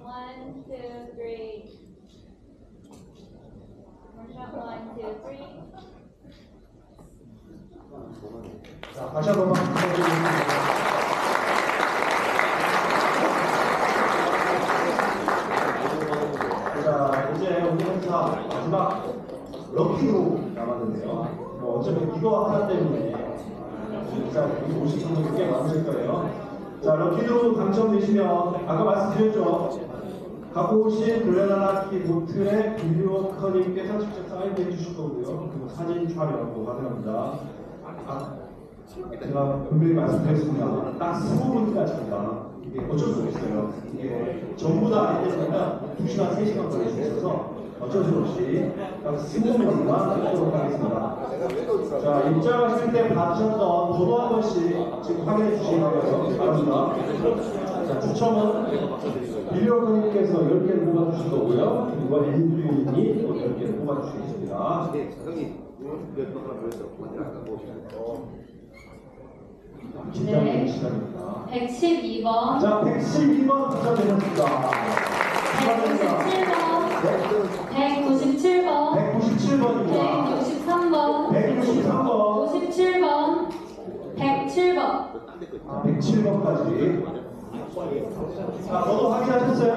One, two, three. One shot, one, two, three. 자, 다시 한 번만 부탁드리겠습니다. 자, 이제 우리 행사 마지막 럭키로 남았는데요. 어차피 이거 하나 때문에 진짜 오신 분들 꽤 많으실 거예요. 자, 럭키로 당첨되시면 아까 말씀드렸죠. 갖고 오신 글렌알라키 보틀에 빌리 워커님께서 직접 사인도 해주실 거고요. 그리고 사진 촬영도 가능합니다. 제가 분명히 말씀드렸습니다. 딱 20분까지입니다. 이게 어쩔 수 없어요. 이게 전부 다 아니니까 2시간, 3시간 걸릴 수 있어서 어쩔 수 없이 딱 20분만 하도록 하겠습니다. 자, 입장하실 때 받으셨던 번호 한 번씩 지금 확인해 주시기 바랍니다. 자, 추첨은 빌리 워커님께서 10개를 뽑아주실 거고요. 그리고 앤드류님이 또 10개를 뽑아주시겠습니다. 긴장되는 시간입니다. 112번, 자, 112번 당첨되셨습니다. 197번, 197번입니다. 163번, 163번, 57번, 107번. 107번까지. 자, 번호 확인하셨어요?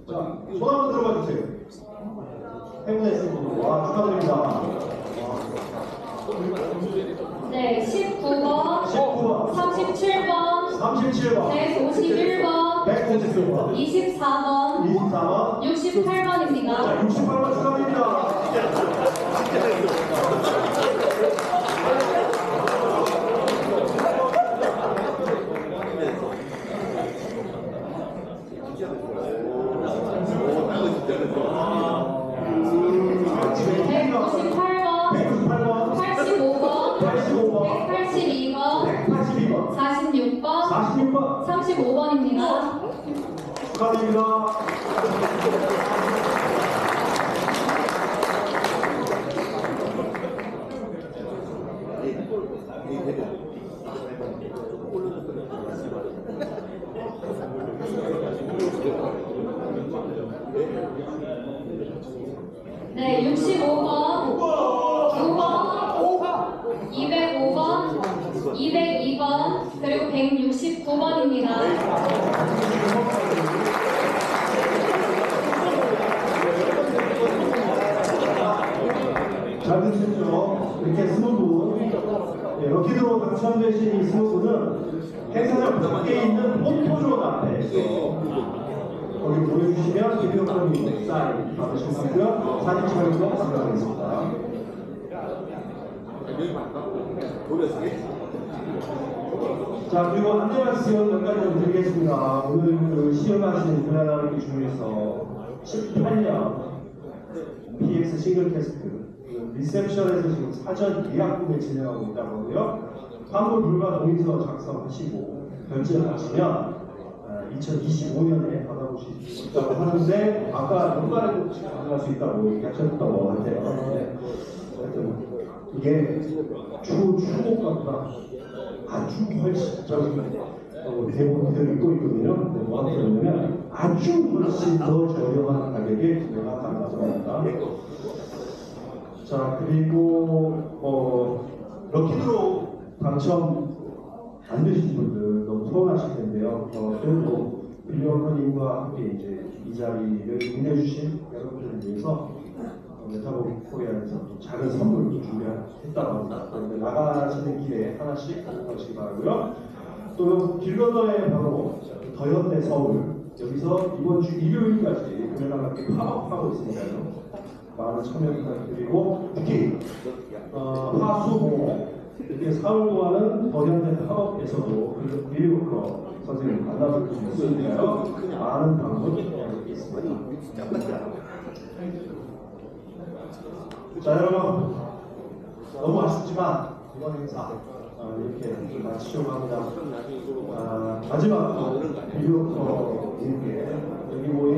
자, 손 한번 들어봐 주세요. 행운의 분들. 와, 축하드립니다. 네, 19번, 19번, 37번, 37번, 151번, 151번, 24번, 24번, 68번입니다. 자, 68번 축하드립니다. 번, 45번, 46번, 46번, 35번, 축하드립니다. 네, 65번, 9번, 205번, 202번, 그리고 169번입니다. 잘 듣셨죠? 이렇게 20분, 럭키드로 당첨되신 이 20분은 행사장 밖에 있는 포토존 앞에서 거기 보내주시면 기념품이 사인 받으실 수 있고요. 사진 촬영도 가능하겠습니다. 자, 그리고 안내 말씀 몇 가지 좀 드리겠습니다. 오늘 그 시험하신 그라나르기 중에서 18년 PX 싱글 캐스트 리셉션에서 지금 사전 예약 구매 진행하고 있다고 하고요. 환불 불가 동의서 작성하시고 결제하시면 2025년에 받아보실 수 있다고 하는데 아까 연말에도 가져갈 수 있다고 얘기하셨다고 하는데요. 하여튼 이게 추곡값보다 아주 훨씬 대부분들이 있고 있거든요. 뭐가 그러냐면 아주 훨씬 더 저렴한 가격에 구매가 가능합니다. 자, 그리고 럭키드로 당첨 안 되신 분들 너무 서운하실 텐데요. 그래도 빌리언커님과 함께 이제 이 자리를 응해주신 여러분들을 위해서 메타보 코리아에서 작은 선물을 준비했다고 합니다. 그런데 나가시는 길에 하나씩 가지기 바라고요. 또 길 건너에 바로 더현대 서울 여기서 이번 주 일요일까지 금요일과 함께 팝업하고 있으니까요. 많은 참여 부탁드리고 특히 화수목 이렇게 사흘 동안은 더현대 팝업에서도 빌리버커 선생님 만나볼 수 있으니까요. 많은 방문 부탁드리겠습니다. 자, 여러분 너무 아쉽지만 이번 행사 이렇게 마치려고 합니다. 마지막으로 빌리버커님께 여기 모인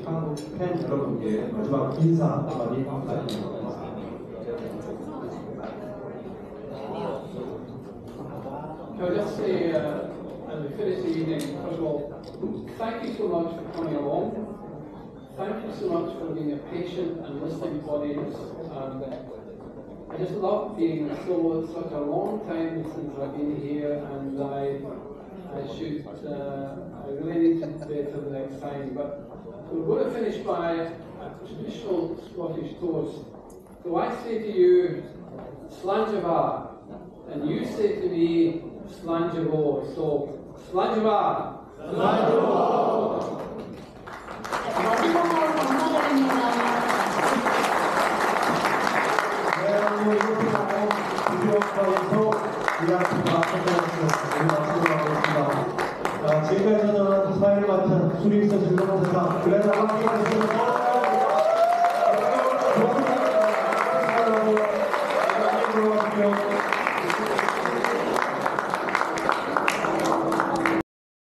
한국 팬 여러분께 마지막 인사 한마디 부탁드립니다. Can I just say, as we finish the evening, first of all, thank you so much for coming along. Thank you so much for being a patient and listening audience. I just love being such a long time since I've been here, and I really need to do better the next time. But we're going to finish by a traditional Scottish toast. So I say to you, Slàinte, and you say to me, Slàinte. So, Slàinte. 마지막으로 감사드립니다. 네, 이렇게 하고 빌리버커에서 이야기가 끝났습니다. 지금까지 저는 사회를 맡은 수리에서 즐거운 세상 그래서 함께 하겠습니다.